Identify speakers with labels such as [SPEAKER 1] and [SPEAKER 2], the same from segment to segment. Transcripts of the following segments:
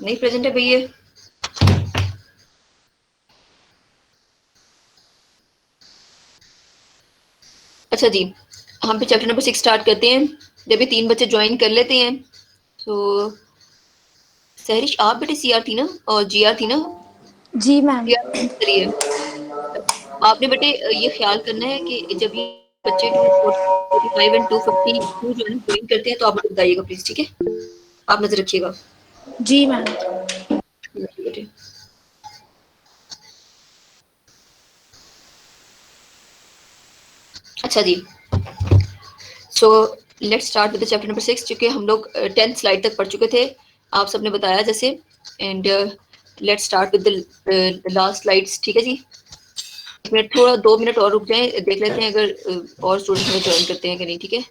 [SPEAKER 1] नहीं प्रेजेंट है भैया। अच्छा जी, हम पे चैप्टर नंबर 6 स्टार्ट करते हैं। जब भी 3 बच्चे ज्वाइन कर लेते हैं तो सहरिश आप बेटे सीआर थी ना और जीआर थी ना?
[SPEAKER 2] जी मैम।
[SPEAKER 1] जीआर करिए। आपने बेटे ये ख्याल करना है कि जब ये बच्चे 245 एंड 252 जो है ज्वाइन करते हैं तो आप मुझे बताइएगा प्लीज, ठीक है? आप नजर रखिएगा।
[SPEAKER 2] जी मैम।
[SPEAKER 1] बेटे अच्छा जी, so let's start with chapter number 6, क्योंकि हम लोग 10th स्लाइड तक पढ़ चुके थे, आप सबने बताया जैसे। And let's start with the last slides, ठीक है जी? 1 मिनट, थोड़ा 2 मिनट और रुक जाएं, देख लेते हैं अगर और स्टूडेंट हमें ज्वाइन करते हैं कि नहीं, ठीक है?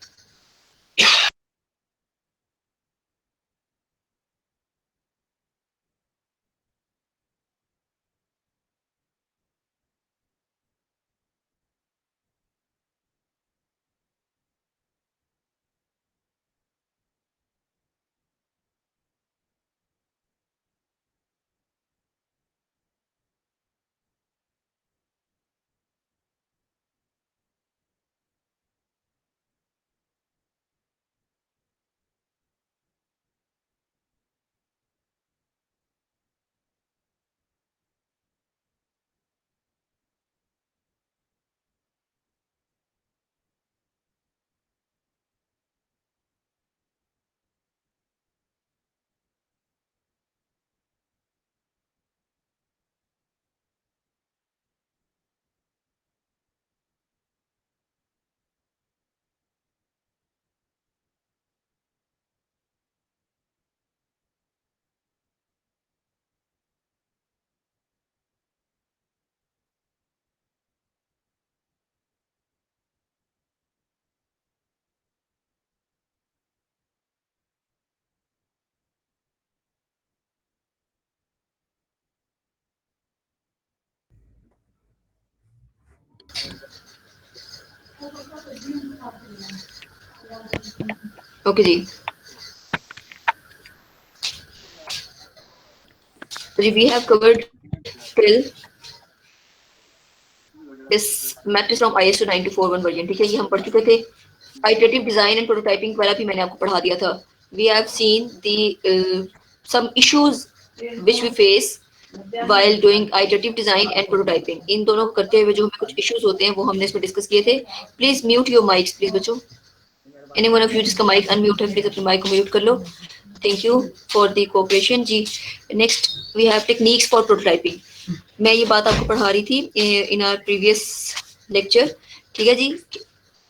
[SPEAKER 1] ओके जी, तो जी we have covered till this matrix from ISO 9241 version, ठीक है? ये हम पढ़ चुके थे। आइटरेटिव डिजाइन एंड प्रोटोटाइपिंग वाला भी मैंने आपको पढ़ा दिया था। We have seen the some issues which we face while doing iterative design and prototyping। इन दोनों को करते हुए जो हमें कुछ इश्यूज होते हैं वो हमने इसमें डिस्कस किए थे। Please mute your mics please बच्चों। एनी वन ऑफ यू जिसका माइक अनम्यूट है प्लीज अपने माइक को म्यूट कर लो। Thank you for the cooperation जी। Next we have techniques for prototyping. मैं ये बात आपको पढ़ा रही थी इन आवर प्रीवियस लेक्चर, ठीक है जी?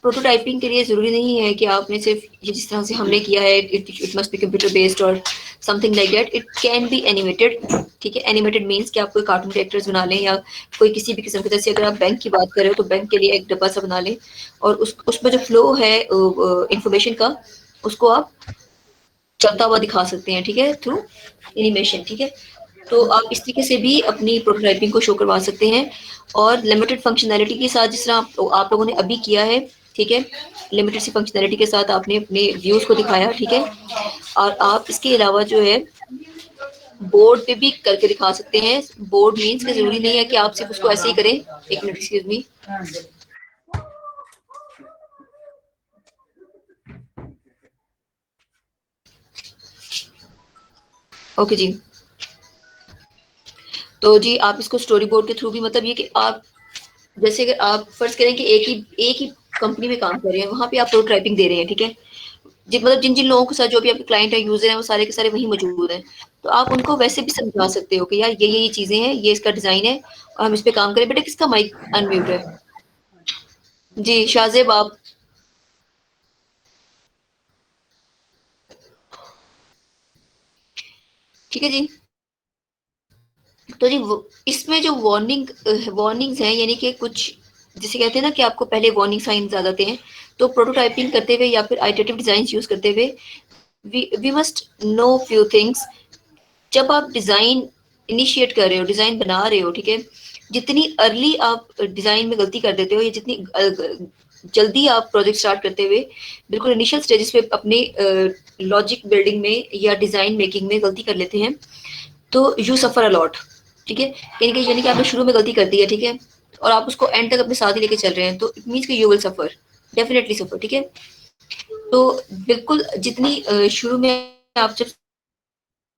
[SPEAKER 1] प्रोटोटाइपिंग के लिए ज़रूरी नहीं है कि आपने सिर्फ ये जिस तरह से हमने किया है it must be computer based और something like that. It can be animated, ठीक है? एनिमेटेड मीन्स कि आप कोई कार्टून कैरेक्टर्स बना लें या कोई किसी भी किस्म के, जैसे अगर आप बैंक की बात कर रहे हो तो बैंक के लिए एक डब्बा सा बना लें और उसमें जो फ्लो है इंफॉर्मेशन का उसको आप चलता हुआ दिखा सकते हैं, ठीक है? थ्रू एनिमेशन, ठीक है? तो आप इस तरीके से भी अपनी प्रोटोटाइपिंग को शो करवा सकते हैं और लिमिटेड फंक्शनैलिटी के साथ, जिस तरह आप लोगों ने अभी किया है, ठीक है? लिमिटेड सी फंक्शनैलिटी के साथ आपने अपने व्यूज को दिखाया, ठीक है? और आप इसके अलावा जो है बोर्ड पे भी करके दिखा सकते हैं। बोर्ड मीन्स कि जरूरी नहीं है कि आप सिर्फ उसको ऐसे ही करें। एक मिनट एक्सक्यूज मी। ओके जी, तो जी आप इसको स्टोरी बोर्ड के थ्रू भी, मतलब ये कि आप जैसे अगर आप फर्ज करें कि एक ही कंपनी में काम कर रहे हैं, वहां पे आप प्रोटोटाइपिंग दे रहे हैं, ठीक है? मतलब जिन जिन लोगों के साथ जो भी आपके क्लाइंट है, यूजर है, वो सारे के सारे वहीं मौजूद हैं। तो आप उनको वैसे भी समझा सकते हो कि यार ये चीजें हैं, ये इसका डिजाइन है और हम इस पे काम करें। बेटा किसका माइक अनम्यूट है? जी शाहजेब आप। ठीक है जी, तो जी इसमें जो वार्निंग्स हैं, यानी कि कुछ जिसे कहते हैं ना कि आपको पहले वार्निंग साइंस आ जाते हैं। तो प्रोटोटाइपिंग करते हुए या फिर आइटरेटिव डिजाइन यूज करते हुए we must know few things. जब आप डिजाइन इनिशिएट कर रहे हो, डिजाइन बना रहे हो, ठीक है? जितनी अर्ली आप डिजाइन में गलती कर देते हो या जितनी जल्दी आप प्रोजेक्ट स्टार्ट करते हुए बिल्कुल इनिशियल स्टेजेस पे अपने लॉजिक बिल्डिंग में या डिजाइन मेकिंग में गलती कर लेते हैं, तो यू सफर अलॉट, ठीक है। कहीं ना कहीं यानी कि आपने शुरू में गलती कर दी है, ठीक है, और आप उसको एंड तक अपने साथ ही लेके चल रहे हैं, तो इट मीन्स कि यू विल सफर, डेफिनेटली सफर, ठीक है। तो बिल्कुल जितनी शुरू में आप जब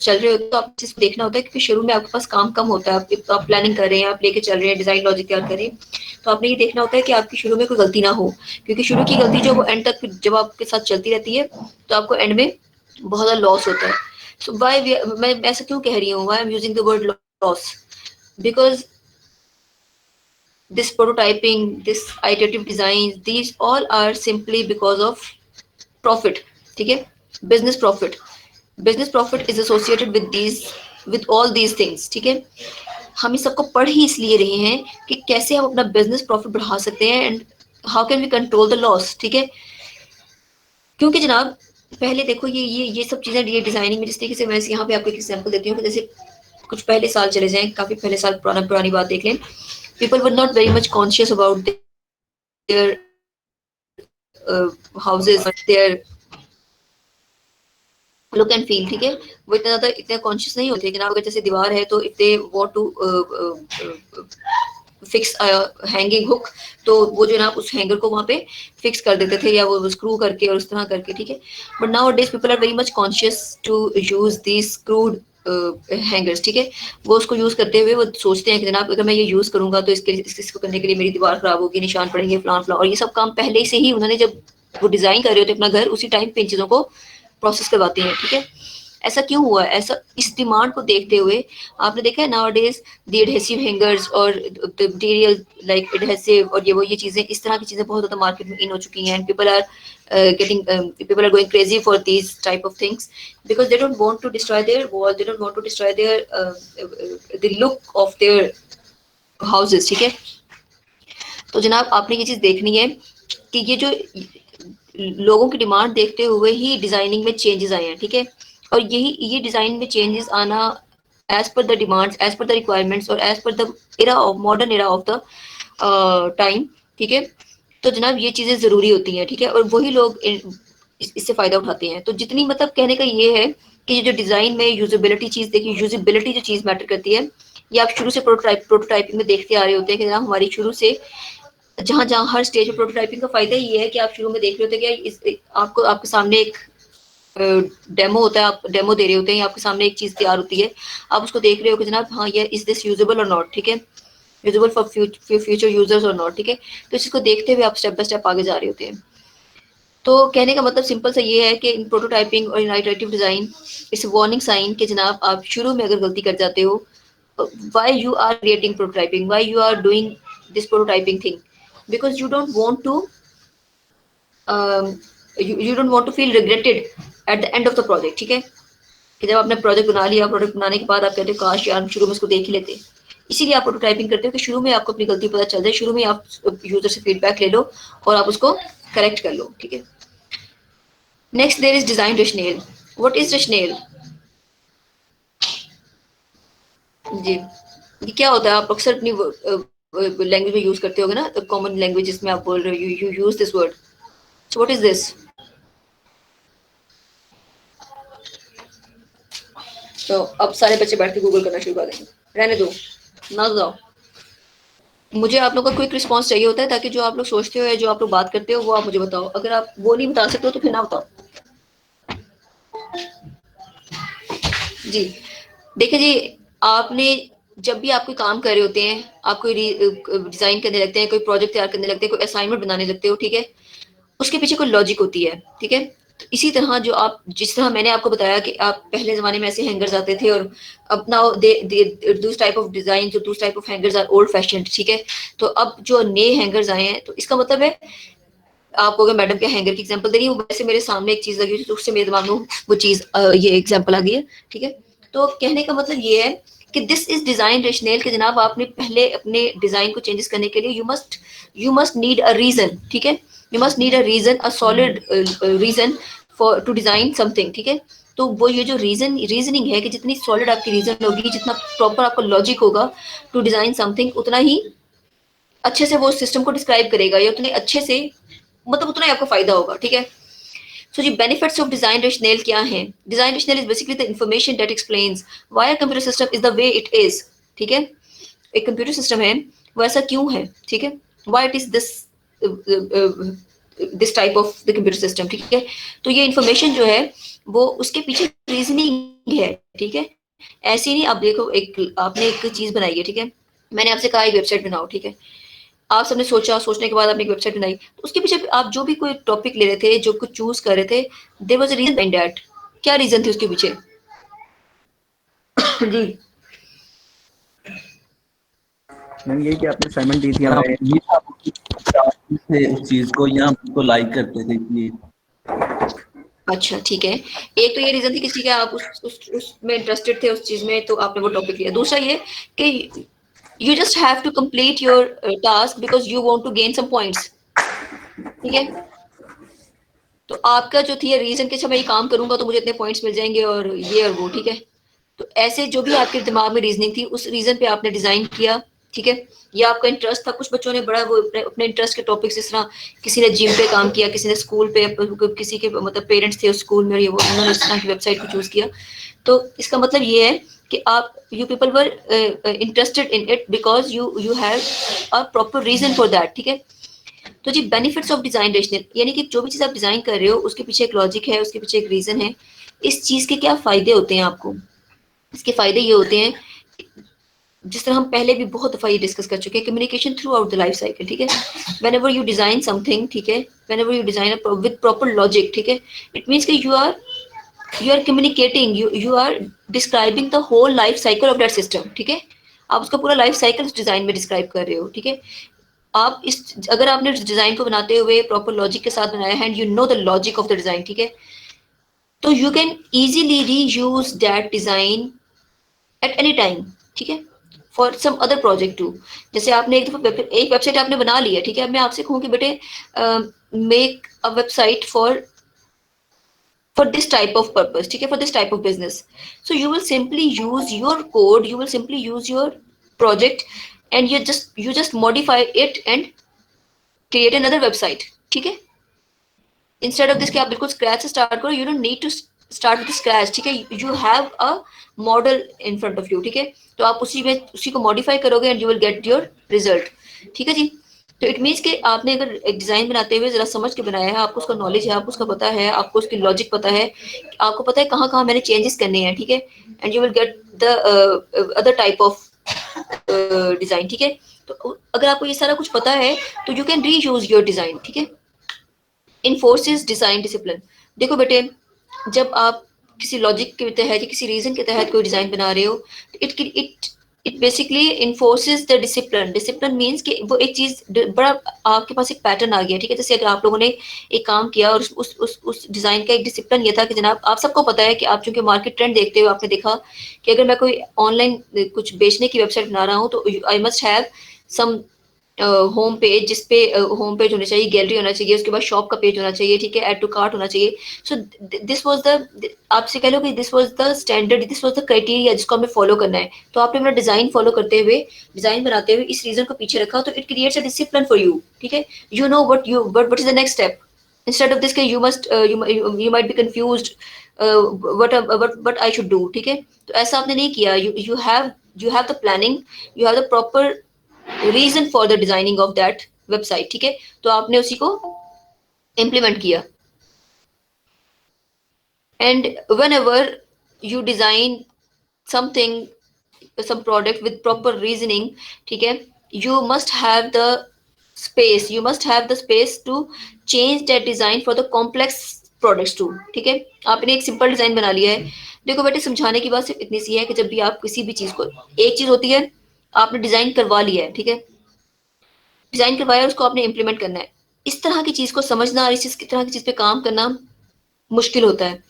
[SPEAKER 1] चल रहे हो तो आप चीज को देखना होता है, क्योंकि शुरू में आपके पास काम कम होता है, आप प्लानिंग कर रहे हैं, आप लेके चल रहे हैं, डिजाइन लॉजिक तैयार कर रहे हैं, तो आपने ये देखना होता है कि आपकी शुरू में कोई गलती ना हो, क्योंकि शुरू की गलती जो वो एंड तक जब आपके साथ चलती रहती है तो आपको एंड में बहुत ज्यादा लॉस होता है। सो वाई मैं ऐसा क्यों कह रही हूँ, why am using the word loss, because this prototyping, this iterative design, these all are simply because of profit, ठीक है, business profit, business profit is associated with these, with all these things, ठीक है। हम इस सबको पढ़ ही इसलिए रहे हैं कि कैसे हम अपना बिजनेस प्रॉफिट बढ़ा सकते हैं and how can we control the loss, ठीक है। क्योंकि जनाब पहले देखो ये सब चीजें, ये डिजाइनिंग में जिस तरीके से, मैं यहाँ पे आपको एक एग्जांपल देती हूँ कि जैसे कुछ पहले साल चले जाएं, काफी पहले साल, पुरानी बात देख लें, people were not very much conscious about their houses, their look and feel, ठीक है। वो इतना ज्यादा इतने कॉन्शियस नहीं होते कि ना, अगर जैसे दीवार है तो if they want to fix hanging hook, तो वो जो ना उस हैंगर को वहां पे फिक्स कर देते थे, या वो स्क्रू करके और उस तरह करके, ठीक है। But nowadays people are very much conscious to use these screwed hangers, ठीक है। वो उसको यूज करते हुए वो सोचते हैं कि जनाब अगर मैं ये यूज करूंगा तो इसको करने के लिए मेरी दीवार खराब होगी, निशान पड़ेंगे, फलान फलान, और ये सब काम पहले से ही उन्होंने, जब वो डिजाइन कर रहे होते अपना घर, उसी टाइम पे इन चीजों को प्रोसेस करवाते हैं, ठीक है। ऐसा क्यों हुआ, ऐसा इस डिमांड को देखते हुए आपने देखा है नाउअडेज द एडहेसिव हैंगर्स और द मटेरियल लाइक एडहेसिव और ये चीजें, इस तरह की चीजें बहुत ज्यादा मार्केट में इन हो चुकी हैं, and people are going crazy for these type of things because they don't want to destroy their wall, they don't want to destroy their the look of their houses, ठीक है। तो जनाब आपने ये चीज देखनी है कि ये जो लोगों की डिमांड देखते हुए ही डिजाइनिंग में चेंजेस आए हैं, ठीक है। और ये डिजाइन में चेंजेस आना as per the demands, as per the requirements और as per the era of modern era of the time, ठीक है। तो जनाब ये चीजें जरूरी होती हैं, ठीक है, और वही लोग इससे फायदा उठाते हैं। तो जितनी मतलब कहने का ये है कि जो डिजाइन में यूजेबिलिटी चीज, देखिए यूजेबिलिटी जो चीज मैटर करती है, ये आप शुरू से प्रोटोटाइपिंग में देखते आ रहे होते हैं कि जनाब हमारी शुरू से जहां जहां हर स्टेज में प्रोटोटाइपिंग का फायदा ये है कि आप शुरू में देख रहे होते हैं कि आपको आपके सामने एक डेमो होता है, आप डेमो दे रहे होते हैं, आपके सामने एक चीज तैयार होती है, आप उसको देख रहे हो कि जनाब हाँ ये इज दिस यूजेबल और नॉट, ठीक है, यूजेबल फॉर फ्यूचर यूजर्स और नॉट, ठीक है। तो इसको देखते हुए आप स्टेप बाय स्टेप आगे जा रहे होते हैं। तो कहने का मतलब सिंपल सा ये है कि इन प्रोटोटाइपिंग और in iterative design it's warning sign कि जनाब आप शुरू में अगर गलती कर जाते हो, why you are creating prototyping, why you are doing this prototyping thing, because you don't want to you don't want to feel regretted at the end of the project, ठीक है। कि जब आपने प्रोजेक्ट बना लिया, प्रोडक्ट बनाने के बाद आप कहते हो काश यार शुरू में इसको देख ही लेते, इसीलिए आप प्रोटोटाइपिंग करते हो कि शुरू में आपको अपनी गलती पता चल जाए, शुरू में आप यूजर से फीडबैक ले लो और आप उसको करेक्ट कर लो, ठीक है। Next there is design rationale. What is rationale जी, ये क्या होता है, आप अक्सर अपनी लैंग्वेज में यूज करते होगे ना, कॉमन लैंग्वेज जिसमें आप बोल रहे हो, you use this word, so what is this. तो अब सारे बच्चे बैठ के गूगल करना शुरू कर देंगे, रहने दो, ना जाओ। मुझे आप लोगों का क्विक रिस्पांस चाहिए होता है, ताकि जो आप लोग सोचते हो या जो आप लोग बात करते हो वो आप मुझे बताओ। अगर आप वो नहीं बता सकते हो तो फिर ना बताओ जी। देखिए जी, आपने जब भी आप कोई काम कर रहे होते हैं, आप कोई डिजाइन करने लगते हैं, कोई प्रोजेक्ट तैयार करने लगते हैं, कोई असाइनमेंट बनाने लगते हो, ठीक है, उसके पीछे कोई लॉजिक होती है, ठीक है। तो इसी तरह जो आप, जिस तरह मैंने आपको बताया कि आप पहले जमाने में ऐसे हैंगर्स आते थे और अब नाउ दूस टाइप ऑफ डिजाइन, जो those type of hangers are old fashioned, ठीक है। तो अब जो नए हैंगर्स आए हैं, तो इसका मतलब है, आपको अगर मैडम के हैंगर की एग्जांपल दे रही हूँ, वैसे मेरे सामने एक चीज लगी हुई थी तो उससे मेरे दिमाग में वो चीज ये एग्जांपल आ गई है, ठीक है। तो कहने का मतलब ये है कि दिस इज डिजाइन रेशनेल, कि जनाब आपने पहले अपने डिजाइन को चेंजेस करने के लिए you must need a reason, ठीक है, you must need a reason, a solid reason for to design something, ठीक है। तो वो ये जो रीजनिंग है कि जितनी सॉलिड आपकी रीजन होगी, जितना प्रॉपर आपका लॉजिक होगा टू डिजाइन समथिंग, उतना ही अच्छे से वो सिस्टम को डिस्क्राइब करेगा, या उतने अच्छे से मतलब उतना ही आपको फायदा होगा, ठीक है। सो जी बेनिफिट्स ऑफ डिजाइन रैशनल क्या हैं? Design rational is basically the information that explains why a computer system is the way it is, ठीक है। एक कंप्यूटर सिस्टम है वो ऐसा क्यों है, ठीक है, why it is this type of the computer system, ठीक है। तो ये इंफॉर्मेशन जो है वो उसके पीछे रीजनिंग है, ठीक है। ऐसे नहीं, आप देखो एक आपने एक चीज बनाई है, ठीक है, मैंने आपसे कहा एक वेबसाइट बनाओ, ठीक है, आप सबने सोचा, सोचने के बाद आपने एक वेबसाइट बनाई, तो उसके पीछे आप जो भी कोई टॉपिक ले रहे थे, जो कुछ चूज कर रहे थे, there was a reason behind that. क्या रीजन थी उसके पीछे? जी
[SPEAKER 3] मैम यही कि आपने असाइनमेंट दी थी
[SPEAKER 4] हाँ,
[SPEAKER 3] हमें।
[SPEAKER 4] ये थे उस चीज को या उसको लाइक करते थे कि
[SPEAKER 1] अच्छा ठीक है, एक तो ये रीजन थी किसी का आप उसमें इंटरेस्टेड थे उस चीज में, तो आपने वो टॉपिक लिया। दूसरा ये कि you just have to complete your task because you want to gain some points, ठीक है। तो आपका जो थी रीजन कि अच्छा मैं ये काम करूंगा तो मुझे इतने पॉइंट्स मिल जाएंगे और ये और वो, ठीक है। तो ऐसे जो भी आपके दिमाग में रीजनिंग थी उस रीजन पे आपने डिजाइन किया, ठीक है। या आपका इंटरेस्ट था, कुछ बच्चों ने बड़ा वो अपने इंटरेस्ट के टॉपिक्स, इस तरह किसी ने जिम पे काम किया, किसी ने स्कूल पे, किसी के मतलब पेरेंट्स थे उस स्कूल में, ये वो उन्होंने इस तरह की वेबसाइट को चूज किया। तो इसका मतलब ये है कि आप you people were interested in it because you have a proper reason for that, ठीक है। तो जी बेनिफिट्स ऑफ डिजाइन रेशनल, यानी कि जो भी चीज आप डिजाइन कर रहे हो उसके पीछे एक लॉजिक है, उसके पीछे एक रीजन है। इस चीज के क्या फायदे होते हैं आपको? इसके फायदे ये होते हैं, जिस तरह हम पहले भी बहुत दफा ये डिस्कस कर चुके हैं, communication throughout the life cycle, ठीक है। Whenever you design something, ठीक है, whenever you design with proper logic, ठीक है, इट मीन्स कि you are communicating, you are describing the whole life cycle of that system, ठीक है। आप उसका पूरा लाइफ साइकिल उस डिजाइन में डिस्क्राइब कर रहे हो, ठीक है। आप इस अगर आपने डिजाइन को बनाते हुए प्रॉपर लॉजिक के साथ बनाया है and you know the logic of the design, ठीक है, तो you can easily reuse that design at any time, ठीक है, for some other project too. जैसे आपने एक दफा एक वेबसाइट आपने बना ली है, ठीक है, अब मैं आपसे कहूँ कि बेटे make a website for this type of purpose, ठीक है, for this type of business, so you will simply use your code, you will simply use your project, and you just modify it and create another website, ठीक है। Instead of this कि आप बिल्कुल scratch से start करो, you don't need to start with scratch, ठीक है। You have a model in front of you, ठीक है। तो आप उसी को मॉडिफाई करोगे and you will get your result, ठीक है जी। तो इट मीन्स कि आपने अगर एक डिजाइन बनाते हुए जरा समझ के बनाया है, आपको उसका नॉलेज है, आपको उसका पता है, आपको उसकी लॉजिक पता है, आपको पता है कहाँ कहाँ मैंने चेंजेस करने हैं, ठीक है, and you will get the other type of design, ठीक है। तो अगर आपको ये सारा कुछ पता है तो यू कैन री यूज योर डिजाइन, ठीक है। इनफोर्सेस डिजाइन डिसिप्लिन, देखो बेटे, जब आप किसी लॉजिक के तहत या किसी रीजन के तहत कोई डिजाइन बना रहे हो, तो it basically enforces the discipline. Discipline means कि वो एक चीज बड़ा आपके पास एक पैटर्न आ गया, ठीक है। जैसे अगर आप लोगों ने एक काम किया और उस डिजाइन का एक डिसिप्लिन ये था कि जनाब आप सबको पता है कि आप चूंकि मार्केट ट्रेंड देखते हो, आपने देखा कि अगर मैं कोई ऑनलाइन कुछ बेचने की वेबसाइट बना रहा हूँ तो I must have some home page, जिसपे होम पेज होना चाहिए, गैलरी होना चाहिए, उसके बाद शॉप का पेज होना चाहिए, ठीक है, ऐड टू कार्ट होना चाहिए। सो दिस वाज द, आपसे कह लो कि this was the standard, this was the criteria जिसको हमें फॉलो करना है। तो आपने अपना डिजाइन फॉलो करते हुए, डिजाइन बनाते हुए इस रीजन को पीछे रखा, तो it creates a discipline for you, ठीक है। You know what is the next step, instead of this you must you might be confused what I should do, ठीक है। तो ऐसा आपने नहीं किया, you have the planning, you have the proper reason for the designing of that website, ठीक है। तो आपने उसी को इम्प्लीमेंट किया, and whenever you design something, some product with proper reasoning, ठीक है, you must have the space, you must have the space to change that design for the complex products too, ठीक है। आपने एक simple design बना लिया है, देखो बेटे समझाने की बात सिर्फ इतनी सी है कि जब भी आप किसी भी चीज को, एक चीज होती है आपने डिजाइन करवा लिया है, ठीक है, डिजाइन करवाया और उसको आपने इम्प्लीमेंट करना है। इस तरह की चीज को समझना और इस तरह की चीज पे काम करना मुश्किल होता है।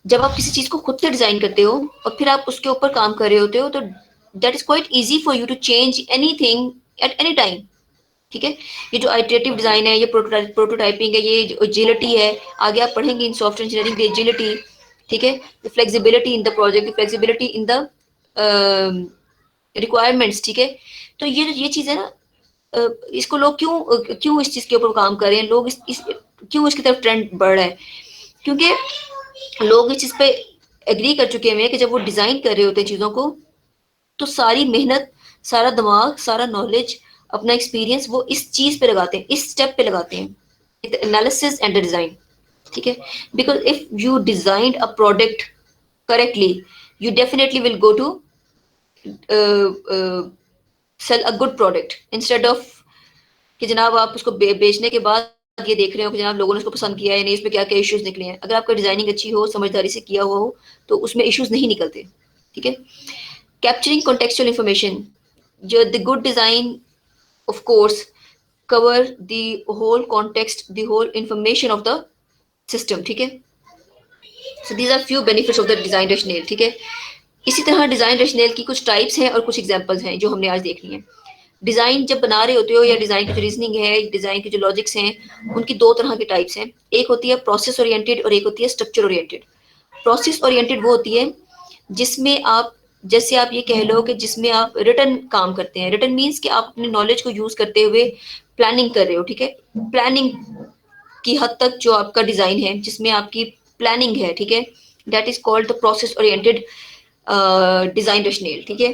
[SPEAKER 1] जब आप किसी चीज को खुद से डिजाइन करते हो और फिर आप उसके ऊपर काम कर रहे होते हो, तो that is quite easy for you to change anything at any time, ठीक है। ये जो आइटरेटिव डिजाइन है, ये प्रोटोटाइपिंग है, ये एजिलिटी है, आगे आप पढ़ेंगे इन सॉफ्टवेयर इंजीनियरिंग द एजिलिटी, ठीक है, the flexibility in the project, the flexibility in the requirements, ठीक है। तो ये चीज है ना, इसको लोग क्यों इस चीज के ऊपर काम कर रहे हैं, लोग इस क्यों इसकी तरफ ट्रेंड बढ़ रहा है, क्योंकि लोग इस चीज पे एग्री कर चुके हैं कि जब वो डिजाइन कर रहे होते हैं चीजों को, तो सारी मेहनत, सारा दिमाग, सारा नॉलेज, अपना एक्सपीरियंस वो इस चीज पे लगाते हैं, इस स्टेप पे लगाते हैं, एनालिसिस एंड डिजाइन, ठीक है। Because if you designed a product correctly, you definitely will go to sell a good product, instead of कि जनाब आप उसको बेचने के बाद ये देख रहे हो कि जनाब लोगों ने उसको पसंद किया है नहीं, इसमें क्या क्या इश्यूज निकले हैं। अगर आपका डिजाइनिंग अच्छी हो, समझदारी से किया हुआ हो, तो उसमें इश्यूज नहीं निकलते, ठीक है। कैप्चरिंग कॉन्टेक्चुअल इंफॉर्मेशन, जो the good design of course cover the whole context, the whole information of the system, ठीक है। So these are few benefits of the design rational, ठीक है। इसी तरह डिजाइन रैशनल की कुछ टाइप्स हैं और कुछ एग्जांपल्स हैं जो हमने आज देखनी है। डिजाइन जब बना रहे होते हो, या डिजाइन की जो रीजनिंग है, डिजाइन के जो लॉजिक्स हैं, उनकी दो तरह के टाइप्स हैं। एक होती है प्रोसेस ओरिएंटेड और एक होती है स्ट्रक्चर ओरिएंटेड। प्रोसेस ओरिएंटेड वो होती है जिसमें आप, जैसे आप ये कह लो कि जिसमें आप रिटर्न काम करते हैं। रिटर्न मीन्स कि आप अपने नॉलेज को यूज करते हुए प्लानिंग कर रहे हो, ठीक है। प्लानिंग की हद तक जो आपका डिजाइन है, जिसमें आपकी प्लानिंग है, ठीक है, that is called the process oriented design rational, ठीक है।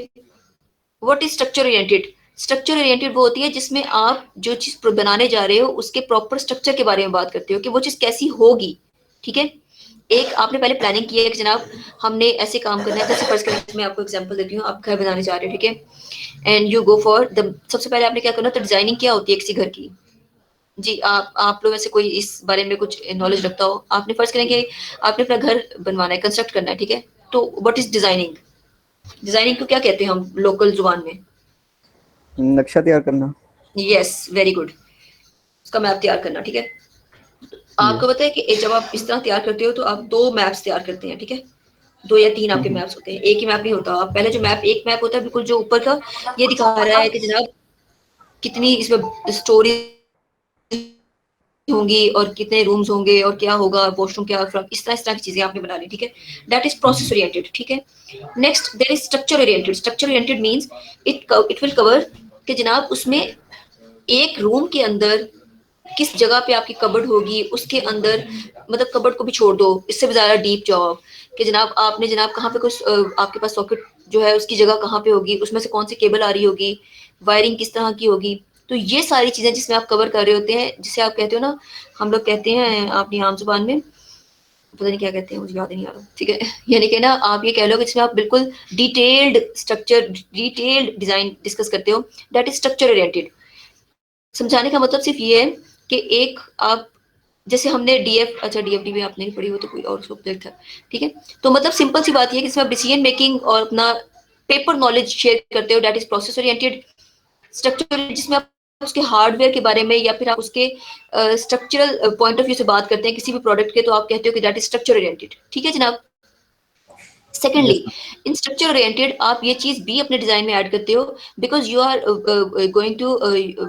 [SPEAKER 1] What is structure oriented? Structure oriented वो होती है जिसमें आप जो चीज बनाने जा रहे हो उसके प्रॉपर स्ट्रक्चर के बारे में बात करते हो कि वो चीज कैसी होगी, ठीक है। एक आपने पहले प्लानिंग की है कि जनाब हमने ऐसे काम करना है। जैसे फर्स्ट क्लास में आपको एग्जांपल देती हूँ, आप घर बनाने जा रहे हो, ठीक है, and you go for the, सबसे पहले आपने क्या करना, तो डिजाइनिंग क्या होती है किसी घर की। जी, आप लोग में से कोई इस बारे में कुछ नॉलेज रखता हो? आपने फर्स्ट करें कि आपने अपना घर बनवाना है, कंस्ट्रक्ट करना है, ठीक है। तो व्हाट इज डिजाइनिंग? डिजाइनिंग को क्या कहते हैं हम लोकल जुबान में?
[SPEAKER 3] नक्शा तैयार करना।
[SPEAKER 1] Yes, very good. उसका मैप तैयार करना, ठीक है। आपको पता है कि जब आप इस तरह तैयार करते हो तो आप दो मैप्स तैयार करते हैं, ठीक है। दो या तीन आपके मैप्स होते हैं, एक ही मैप नहीं होता। आप पहले जो मैप, एक मैप होता है बिल्कुल जो ऊपर का, ये दिखा रहा है कि जनाब कितनी इसमें स्टोरी होंगी और कितने रूम्स होंगे और क्या होगा, वॉशरूम क्या, इस तरह की चीजें आपने बना ली, ठीक है। दैट इज प्रोसेस ओरिएंटेड, ठीक है। Next there is structure oriented. Structure oriented means it will cover कि जनाब उसमें एक रूम के अंदर किस जगह पे आपकी कबर्ड होगी, उसके अंदर, मतलब कबर्ड को भी छोड़ दो, इससे भी ज्यादा डीप जाओ कि जनाब आपने जनाब कहाँ पे कुछ आपके पास सॉकेट जो है उसकी जगह कहाँ पे होगी, उसमें से कौन सी केबल आ रही होगी, वायरिंग किस तरह की होगी। तो ये सारी चीजें जिसमें आप कवर कर रहे होते हैं, जिसे आप कहते हो ना, हम लोग कहते हैं अपनी आम जुबान में, पता नहीं क्या कहते हैं, मुझे याद नहीं आ रहा, ठीक है। यानी कि ना आप ये कह लो कि जिसमें आप बिल्कुल detailed structure, detailed design discuss करते हो, दैट इज स्ट्रक्चर ओरिएंटेड। समझाने का मतलब सिर्फ ये है कि एक आप, जैसे हमने डीएफ, अच्छा डीएफडी भी आपने नहीं पढ़ी, वो तो कोई और सब्जेक्ट था, ठीक है। तो मतलब सिंपल सी बात ये है कि इसमें आप डिसीजन मेकिंग और अपना पेपर नॉलेज शेयर करते हो, that is process oriented. Structure जिसमें आप उसके हार्डवेयर के बारे में या फिर आप उसके स्ट्रक्चरल पॉइंट ऑफ व्यू से बात करते हैं किसी भी प्रोडक्ट के, तो आप कहते हो कि दैट इज स्ट्रक्चर ओरिएंटेड, ठीक है जनाब। सेकेंडली, इन स्ट्रक्चर ओरिएंटेड आप ये चीज भी अपने डिजाइन में ऐड करते हो, because you are going to,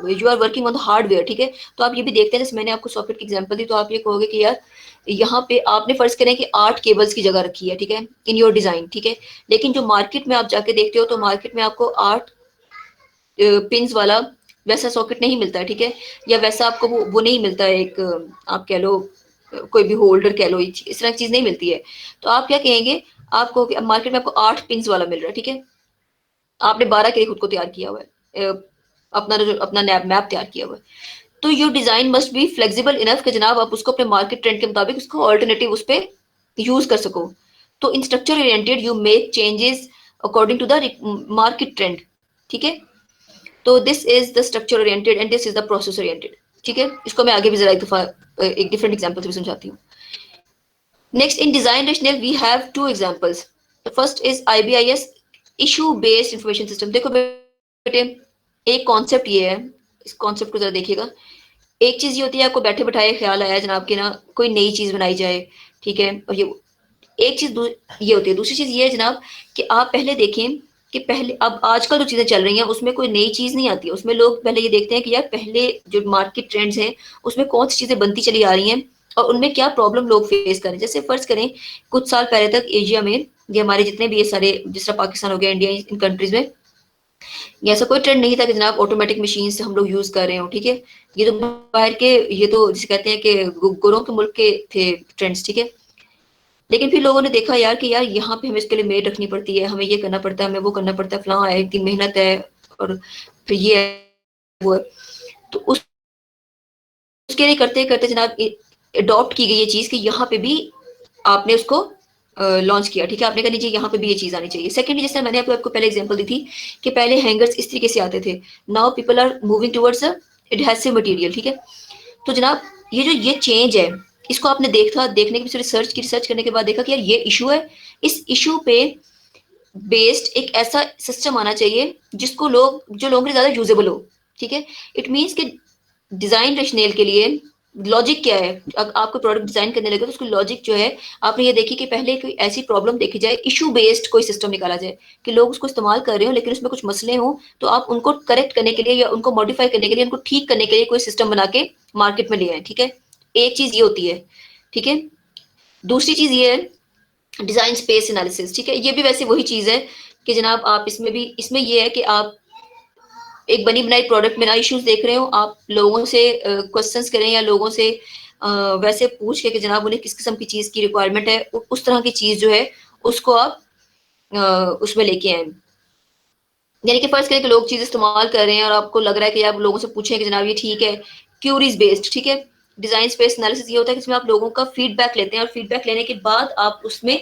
[SPEAKER 1] you are working on the hardware, ठीक है। तो आप ये भी देखते हैं, जैसे मैंने आपको सॉकेट की एग्जांपल दी, तो आप ये कहोगे कि यार यहाँ पे आपने फर्ज करें कि 8 केबल्स की जगह रखी है, ठीक है, इन योर डिजाइन, ठीक है। लेकिन जो मार्केट में आप जाके देखते हो, तो मार्केट में आपको 8 पिंस वाला वैसा सॉकेट नहीं मिलता है, ठीक है। या वैसा आपको वो नहीं मिलता है, एक आप कह लो कोई भी होल्डर कह लो, इस तरह की चीज नहीं मिलती है। तो आप क्या कहेंगे, आपको मार्केट में आपको 8 पिंस वाला मिल रहा है, ठीक है। आपने 12 के लिए खुद को तैयार किया हुआ है, अपना जो अपना मैप तैयार किया हुआ है। तो your design must be flexible enough कि जनाब आप उसको अपने मार्केट ट्रेंड के मुताबिक उसको ऑल्टरनेटिव उस पर यूज कर सको। तो in structure oriented you make changes according to the market trend, ठीक है। तो this is the structure oriented and this is the process oriented, ठीक है। इसको मैं आगे भी जरा एक दफा एक डिफरेंट एग्जांपल से भी समझाती हूँ। Next, in design rational we have 2 examples. The first is IBIS, issue based information system. देखो बेटे, एक कॉन्सेप्ट ये है, इस कॉन्सेप्ट को जरा देखिएगा। एक चीज ये होती है, आपको बैठे बैठाए ख्याल आया जनाब कि ना कोई नई चीज बनाई जाए, ठीक है, और ये एक चीज ये होती है। दूसरी चीज ये है जनाब कि आप पहले देखें कि पहले, अब आजकल जो चीजें चल रही हैं उसमें कोई नई चीज नहीं आती है, उसमें लोग पहले ये देखते हैं कि यार पहले जो मार्केट ट्रेंड्स हैं उसमें कौन सी चीजें बनती चली आ रही हैं और उनमें क्या प्रॉब्लम लोग फेस कर रहे हैं। जैसे फर्ज करें कुछ साल पहले तक एशिया में, ये हमारे जितने भी ये सारे, जिस तरह पाकिस्तान हो गया, इंडिया, इन कंट्रीज में ये ऐसा कोई ट्रेंड नहीं था कि जनाब ऑटोमेटिक मशीन से हम लोग यूज कर रहे हो, ठीक है। ये तो बाहर के, ये तो जिसे कहते हैं कि गोरों के मुल्क के थे ट्रेंड्स, ठीक है। लेकिन फिर लोगों ने देखा यार कि यार यहाँ पे हमें इसके लिए मेड रखनी पड़ती है, हमें ये करना पड़ता है, हमें वो करना पड़ता है, फलां है, इतनी मेहनत है, और फिर ये है, वो है। तो उसके लिए करते करते जनाब अडॉप्ट की गई ये चीज कि यहाँ पे भी आपने उसको लॉन्च किया, ठीक है। आपने कहा नहीं जी यहाँ पे भी ये चीज आनी चाहिए। सेकेंडली, जैसे मैंने आपको पहले एग्जांपल दी थी कि पहले हैंगर्स इस तरीके से आते थे, now people are moving towards adhesive material, ठीक है। तो जनाब ये जो ये चेंज है, इसको आपने देखने की रिसर्च करने के बाद देखा कि यार ये इशू है, इस इशू पे बेस्ड एक ऐसा सिस्टम आना चाहिए जिसको जो लोगों के लिए ज्यादा यूजेबल हो, ठीक है। इट मीन्स कि डिजाइन रैशनल के लिए लॉजिक क्या है, अगर आपको प्रोडक्ट डिजाइन करने लगे तो उसकी लॉजिक जो है, आपने ये देखी कि पहले कोई ऐसी प्रॉब्लम देखी जाए, इशू बेस्ड कोई सिस्टम निकाला जाए कि लोग उसको इस्तेमाल कर रहे हो लेकिन उसमें कुछ मसले हों, तो आप उनको करेक्ट करने के लिए या उनको मॉडिफाई करने के लिए, उनको ठीक करने के लिए कोई सिस्टम बना के मार्केट में ले आए, ठीक है। एक चीज ये होती है, ठीक है। दूसरी चीज ये है डिजाइन स्पेस एनालिसिस, ठीक है। ये भी वैसे वही चीज है कि जनाब आप इसमें ये है कि आप एक बनी बनाई प्रोडक्ट में ना इश्यूज देख रहे हो, आप लोगों से क्वेश्चंस करें या लोगों से वैसे पूछ के कि जनाब उन्हें किस किस्म की चीज की रिक्वायरमेंट है, उस तरह की चीज जो है उसको आप उसमें लेके आए। यानी कि फर्ज करें कि लोग चीज इस्तेमाल कर रहे हैं और आपको लग रहा है कि आप लोगों से पूछें कि जनाब ये ठीक है, क्यूरीज बेस्ड, ठीक है। डिजाइन स्पेस एनालिसिस ये होता है कि इसमें आप लोगों का फीडबैक लेते हैं और फीडबैक लेने के बाद आप उसमें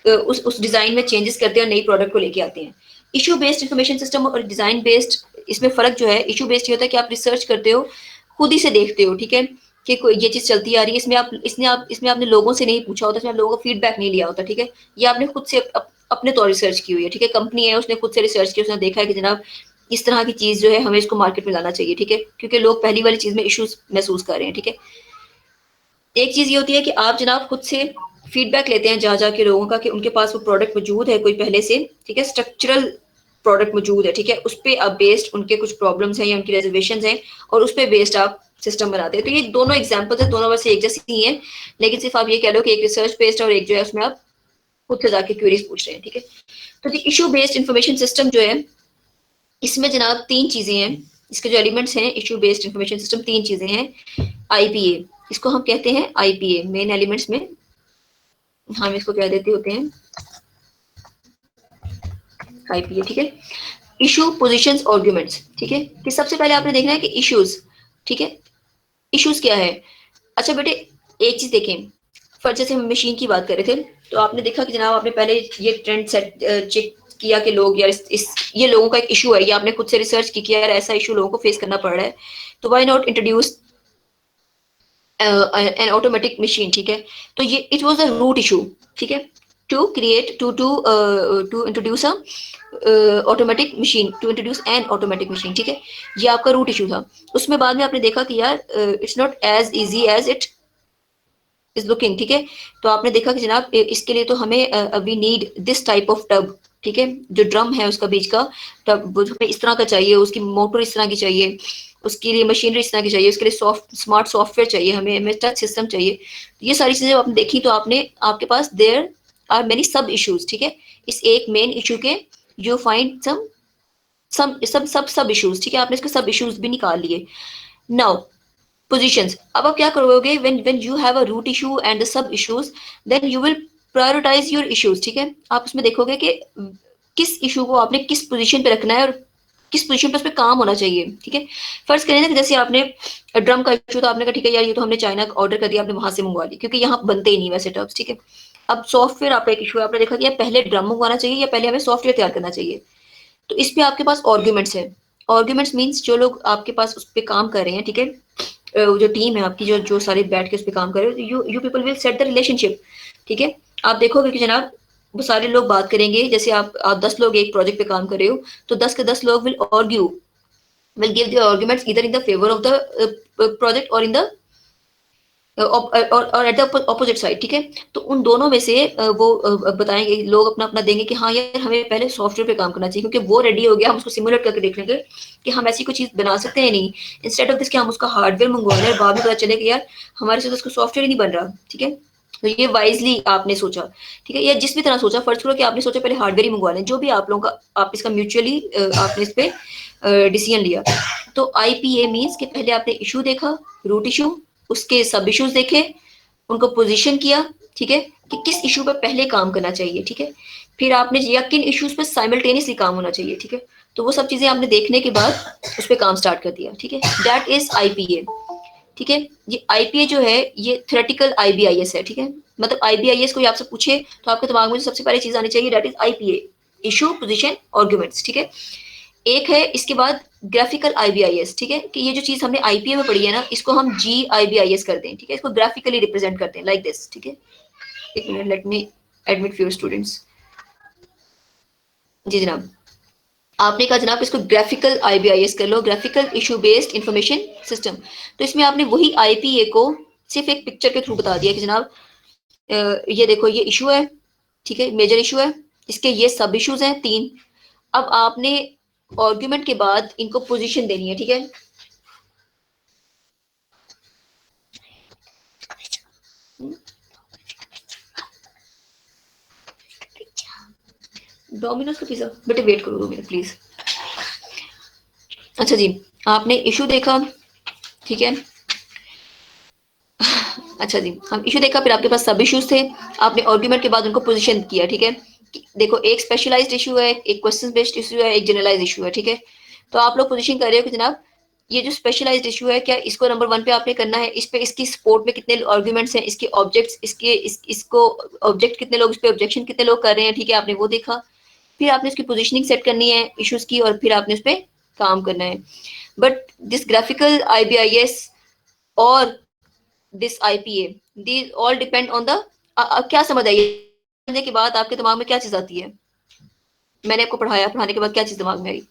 [SPEAKER 1] उस डिजाइन में चेंजेस करते हैं और नई प्रोडक्ट को लेके आते हैं। इशू बेस्ड इंफॉर्मेशन सिस्टम और डिजाइन बेस्ड, इसमें फर्क जो है, इशू बेस्ड ये होता है कि आप रिसर्च करते हो, खुद ही से देखते हो, ठीक है, कि कोई ये चीज चलती आ रही है, इसमें आपने लोगों से नहीं पूछा होता, इसमें आप लोगों का फीडबैक नहीं लिया होता, ठीक है। ये आपने खुद से अपने तौर रिसर्च की हुई है, ठीक है। कंपनी है उसने खुद से रिसर्च की, उसने देखा है कि जनाब इस तरह की चीज जो है हमें इसको मार्केट में लाना चाहिए, ठीक है, क्योंकि लोग पहली वाली चीज में इश्यूज महसूस कर रहे हैं, ठीक है। एक चीज ये होती है कि आप जनाब खुद से फीडबैक लेते हैं जा जाके लोगों का कि उनके पास वो प्रोडक्ट मौजूद है कोई पहले से, ठीक है, स्ट्रक्चरल प्रोडक्ट मौजूद है, ठीक है, उस पे आप बेस्ड उनके कुछ प्रॉब्लम्स हैं या उनकी रेजर्वेशन हैं और उस पे बेस्ड आप सिस्टम बनाते हैं। तो ये दोनों एग्जांपल्स है, दोनों वैसे एक जैसी ही हैं, लेकिन सिर्फ आप ये कह लो कि एक रिसर्च बेस्ड और एक जो है उसमें आप खुद से जाके क्वेरीज पूछ रहे हैं, ठीक है। तो इशू बेस्ड इंफॉर्मेशन सिस्टम जो है, इसमें जनाब तीन चीजें हैं, इसके जो एलिमेंट्स हैं इशू बेस्ड इंफॉर्मेशन सिस्टम, तीन चीजें हैं। आईपीए, इसको हम कहते हैं आईपीए, मेन एलिमेंट्स में हम इसको कह देते होते हैं आईपीए, ठीक है। इशू, पोजीशंस, आर्गुमेंट्स, ठीक है। कि सबसे पहले आपने देखना है कि इश्यूज, ठीक है, इश्यूज क्या है। अच्छा बेटे एक चीज देखें, फर्ज जैसे हम मशीन की बात कर रहे थे, तो आपने देखा कि जनाब आपने पहले ये ट्रेंड सेट चेक किया कि लोग यार ये लोगों का एक इशू है, ये आपने खुद से रिसर्च की कि यार ऐसा इशू लोगों को फेस करना पड़ रहा है, तो why not introduce an automatic machine, ठीक है। तो ये it was a root issue, ठीक है, to create to introduce a automatic machine, to introduce an automatic machine, ठीक है। ये आपका रूट इशू था। उसमें बाद में आपने देखा कि यार it's not as easy as it is looking, ठीक है। तो आपने देखा कि जनाब इसके लिए तो हमें we need this type of tub, ठीक है, जो ड्रम है उसका बीच का टब हमें इस तरह का चाहिए, उसकी मोटर इस तरह की चाहिए, उसके लिए मशीनरी इस तरह की चाहिए, उसके लिए स्मार्ट सॉफ्टवेयर चाहिए, हमें टच सिस्टम चाहिए। ये सारी चीजें आपने देखी तो आपके पास देयर आर मेनी सब इश्यूज, ठीक है। इस एक मेन इशू के यू फाइंड सब इश्यूज, ठीक है। आपने इसके सब इश्यूज भी निकाल लिए। नाउ positions, अब आप क्या करोगे, when you have a root issue and the sub issues, then you will prioritize your issues, ठीक है। आप उसमें देखोगे कि किस इशू को आपने किस पोजीशन पे रखना है और किस पोजीशन पे उस पर काम होना चाहिए, ठीक है। फर्ज करें ना कि जैसे आपने ड्रम का इशू, तो आपने कहा ठीक है यार ये तो हमने चाइना का ऑर्डर कर दिया, आपने वहां से मंगवा ली, क्योंकि यहाँ बनते ही नहीं वैसे टब्स, ठीक है। अब सॉफ्टवेयर आपका एक इशू है, आपने देखा कि पहले ड्रम मंगवाना चाहिए या पहले हमें सॉफ्टवेयर तैयार करना चाहिए। तो इस पे आपके पास आर्ग्यूमेंट्स है। आर्ग्यूमेंट्स मीन्स जो लोग आपके पास उस पर काम कर रहे हैं, ठीक है, जो टीम है आपकी, जो सारे बैठ के उस पर काम कर रहे हो, you people will set the relationship, ठीक है। आप देखोगे कि जनाब वो सारे लोग बात करेंगे, जैसे आप 10 लोग एक प्रोजेक्ट पे काम कर रहे हो, तो 10 के 10 लोग will give the arguments either in the favour of the project और इन द और एट द ऑपोजिट साइड, ठीक है। तो उन दोनों में से वो बताएंगे, लोग अपना अपना देंगे कि हाँ यार हमें पहले सॉफ्टवेयर पे काम करना चाहिए, क्योंकि वो रेडी हो गया, हम उसको सिमुलेट करके देख लेंगे कि हम ऐसी कोई चीज बना सकते हैं नहीं, इंस्टेड ऑफ दिस कि हम उसका हार्डवेयर मंगवा रहे हैं, बाद में पता चले कि यार हमारे से तो उसका सॉफ्टवेयर ही नहीं बन रहा, ठीक है। तो ये वाइजली आपने सोचा, ठीक है, या जिस भी तरह सोचा, फर्ज करो कि आपने सोचा पहले हार्डवेयर ही मंगवा लें, जो भी आप लोगों का आप इसका म्यूचुअली आपने इस पे डिसीजन लिया। तो IPA मींस कि पहले आपने इशू देखा, रूट इशू, उसके सब इश्यूज देखे, उनको पोजीशन किया, ठीक है, कि किस इशू पे पहले काम करना चाहिए, ठीक है, फिर आपने या किन इश्यूज पे साइमल्टेनियसली काम होना चाहिए, ठीक है, तो वो सब चीजें आपने देखने के बाद उस पर काम स्टार्ट कर दिया, ठीक है, दैट इज IPA, ठीक है। ये IPA जो है ये थ्योरेटिकल IBIS है, ठीक है, मतलब IBIS कोई आपसे पूछे तो आपके दिमाग में जो सबसे पहले चीज आनी चाहिए that is IPA, issue, position, arguments, ठीक है। एक है इसके बाद ग्राफिकल IBIS, ठीक है, कि ये जो चीज हमने IPA में पढ़ी है ना, इसको हम GIBIS करते हैं, ठीक है, इसको ग्राफिकली रिप्रेजेंट करते हैं लाइक दिस, ठीक है। एक minute, let me admit few students. जी जनाब, आपने कहा जनाब इसको ग्राफिकल IBIS कर लो, graphical issue based information system. तो इसमें आपने वही IPA को सिर्फ एक पिक्चर के थ्रू बता दिया कि जनाब ये देखो ये इशू है, ठीक है, मेजर इशू है, इसके ये सब इश्यूज हैं 3। अब आपने आर्गुमेंट के बाद इनको पोजीशन देनी है, ठीक है। डोमिनोज का पिज्जा, बेटे वेट करो 2 मिनट प्लीज। अच्छा जी, आपने इशू देखा, ठीक है, अच्छा जी, हम इशू देखा, फिर आपके पास सब इश्यूज थे, आपने आर्गुमेंट के बाद उनको पोजीशन किया, ठीक है। देखो एक स्पेशलाइज्ड इशू है, एक क्वेश्चन बेस्ड इशू है, एक जनरलाइज्ड इशू है, ठीक है। तो आप लोग पोजीशन कर रहे हो कि जनाब ये जो स्पेशलाइज्ड इशू है, क्या इसको नंबर 1 पे आपने करना है, इस पे इसकी सपोर्ट में कितने आर्गुमेंट्स हैं, इसके ऑब्जेक्ट्स, इसको ऑब्जेक्ट कितने लोग, इस पे ऑब्जेक्शन कितने लोग कर रहे हैं, ठीक है, आपने वो देखा। फिर आपने इसकी पोजीशनिंग सेट करनी है इश्यूज की, और फिर आपने उस पर काम करना है। बट दिस ग्राफिकल IBIS और this IPA, these all depend on the क्या समझ आई समझने के बाद आपके दिमाग में क्या चीज आती है? मैंने आपको पढ़ाया, पढ़ाने के बाद क्या चीज दिमाग में आई?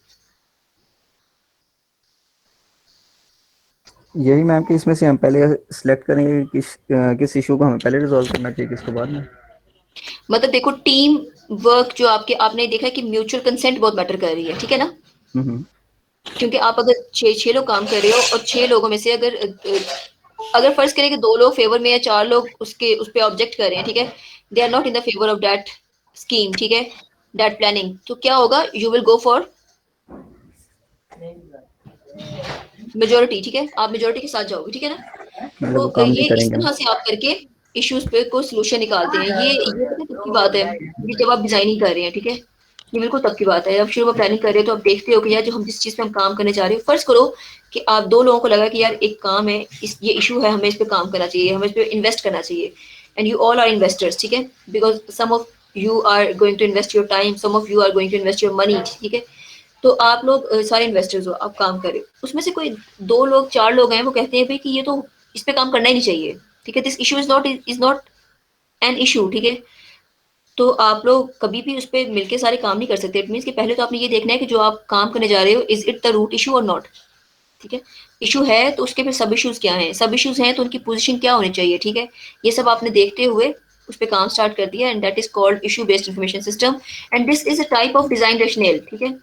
[SPEAKER 3] यही मैम कि इसमें से हम पहले सिलेक्ट करेंगे किस इशू को हमें पहले रिजॉल्व करना चाहिए, किसको बाद में।
[SPEAKER 1] मतलब देखो टीम वर्क जो आपने देखा है कि म्यूचुअल कंसेंट बहुत मैटर कर रही है, ठीक है ना,
[SPEAKER 3] हम्म।
[SPEAKER 1] क्योंकि आप अगर छह लोग काम कर रहे हो और 6 लोगों में से अगर फर्ज करें कि 2 लोग फेवर में है, 4 लोग उस पे ऑब्जेक्ट कर रहे हैं, ठीक है, they are not in the favour of that scheme, ठीक है, दैट प्लानिंग, तो क्या होगा, you will go for majority, ठीक है, आप मेजोरिटी के साथ जाओगे, ठीक है ना।
[SPEAKER 3] मतलब वो
[SPEAKER 1] तो
[SPEAKER 3] काम नहीं
[SPEAKER 1] ये इस
[SPEAKER 3] करेंगे हम।
[SPEAKER 1] तरह से आप करके इश्यूज पे को सोल्यूशन निकालते हैं। ये पता है तब की बात है, ये जब आप डिजाइनिंग कर रहे हैं, ठीक है, ये बिल्कुल तब की बात है। अब शुरू में प्लानिंग कर रहे हो तो आप देखते हो कि यार जो हम जिस चीज पे हम काम करने जा रहे हो, फर्ज करो कि आप 2 लोगों को लगा कि यार एक काम है, ये इशू है, हमें इस पे काम करना चाहिए, हमें इस पे इन्वेस्ट करना चाहिए, and you all are investors, ठीक है, because some of you are going to invest your time, some of you are going to invest your money, ठीक है। तो आप लोग सारे इन्वेस्टर्स हो, आप काम कर रहे हो, उसमें से कोई 2 लोग 4 लोग हैं, वो कहते हैं भाई कि ये तो इस पे काम करना ही नहीं चाहिए, ठीक है, this issue is not an issue, ठीक है। तो आप लोग कभी भी उस पर मिलकर सारे काम नहीं कर सकते। इट मीन्स कि पहले तो आपने ये देखना है कि जो आप काम करने जा रहे हो is it the root issue और नॉट, ठीक है। इशू है तो उसके फिर सब इश्यूज क्या हैं, सब इश्यूज हैं तो उनकी पोजीशन क्या होनी चाहिए, ठीक है। ये सब आपने देखते हुए उस पर काम स्टार्ट कर दिया, and that is called issue based information system, and this is a type of design rational, ठीक है।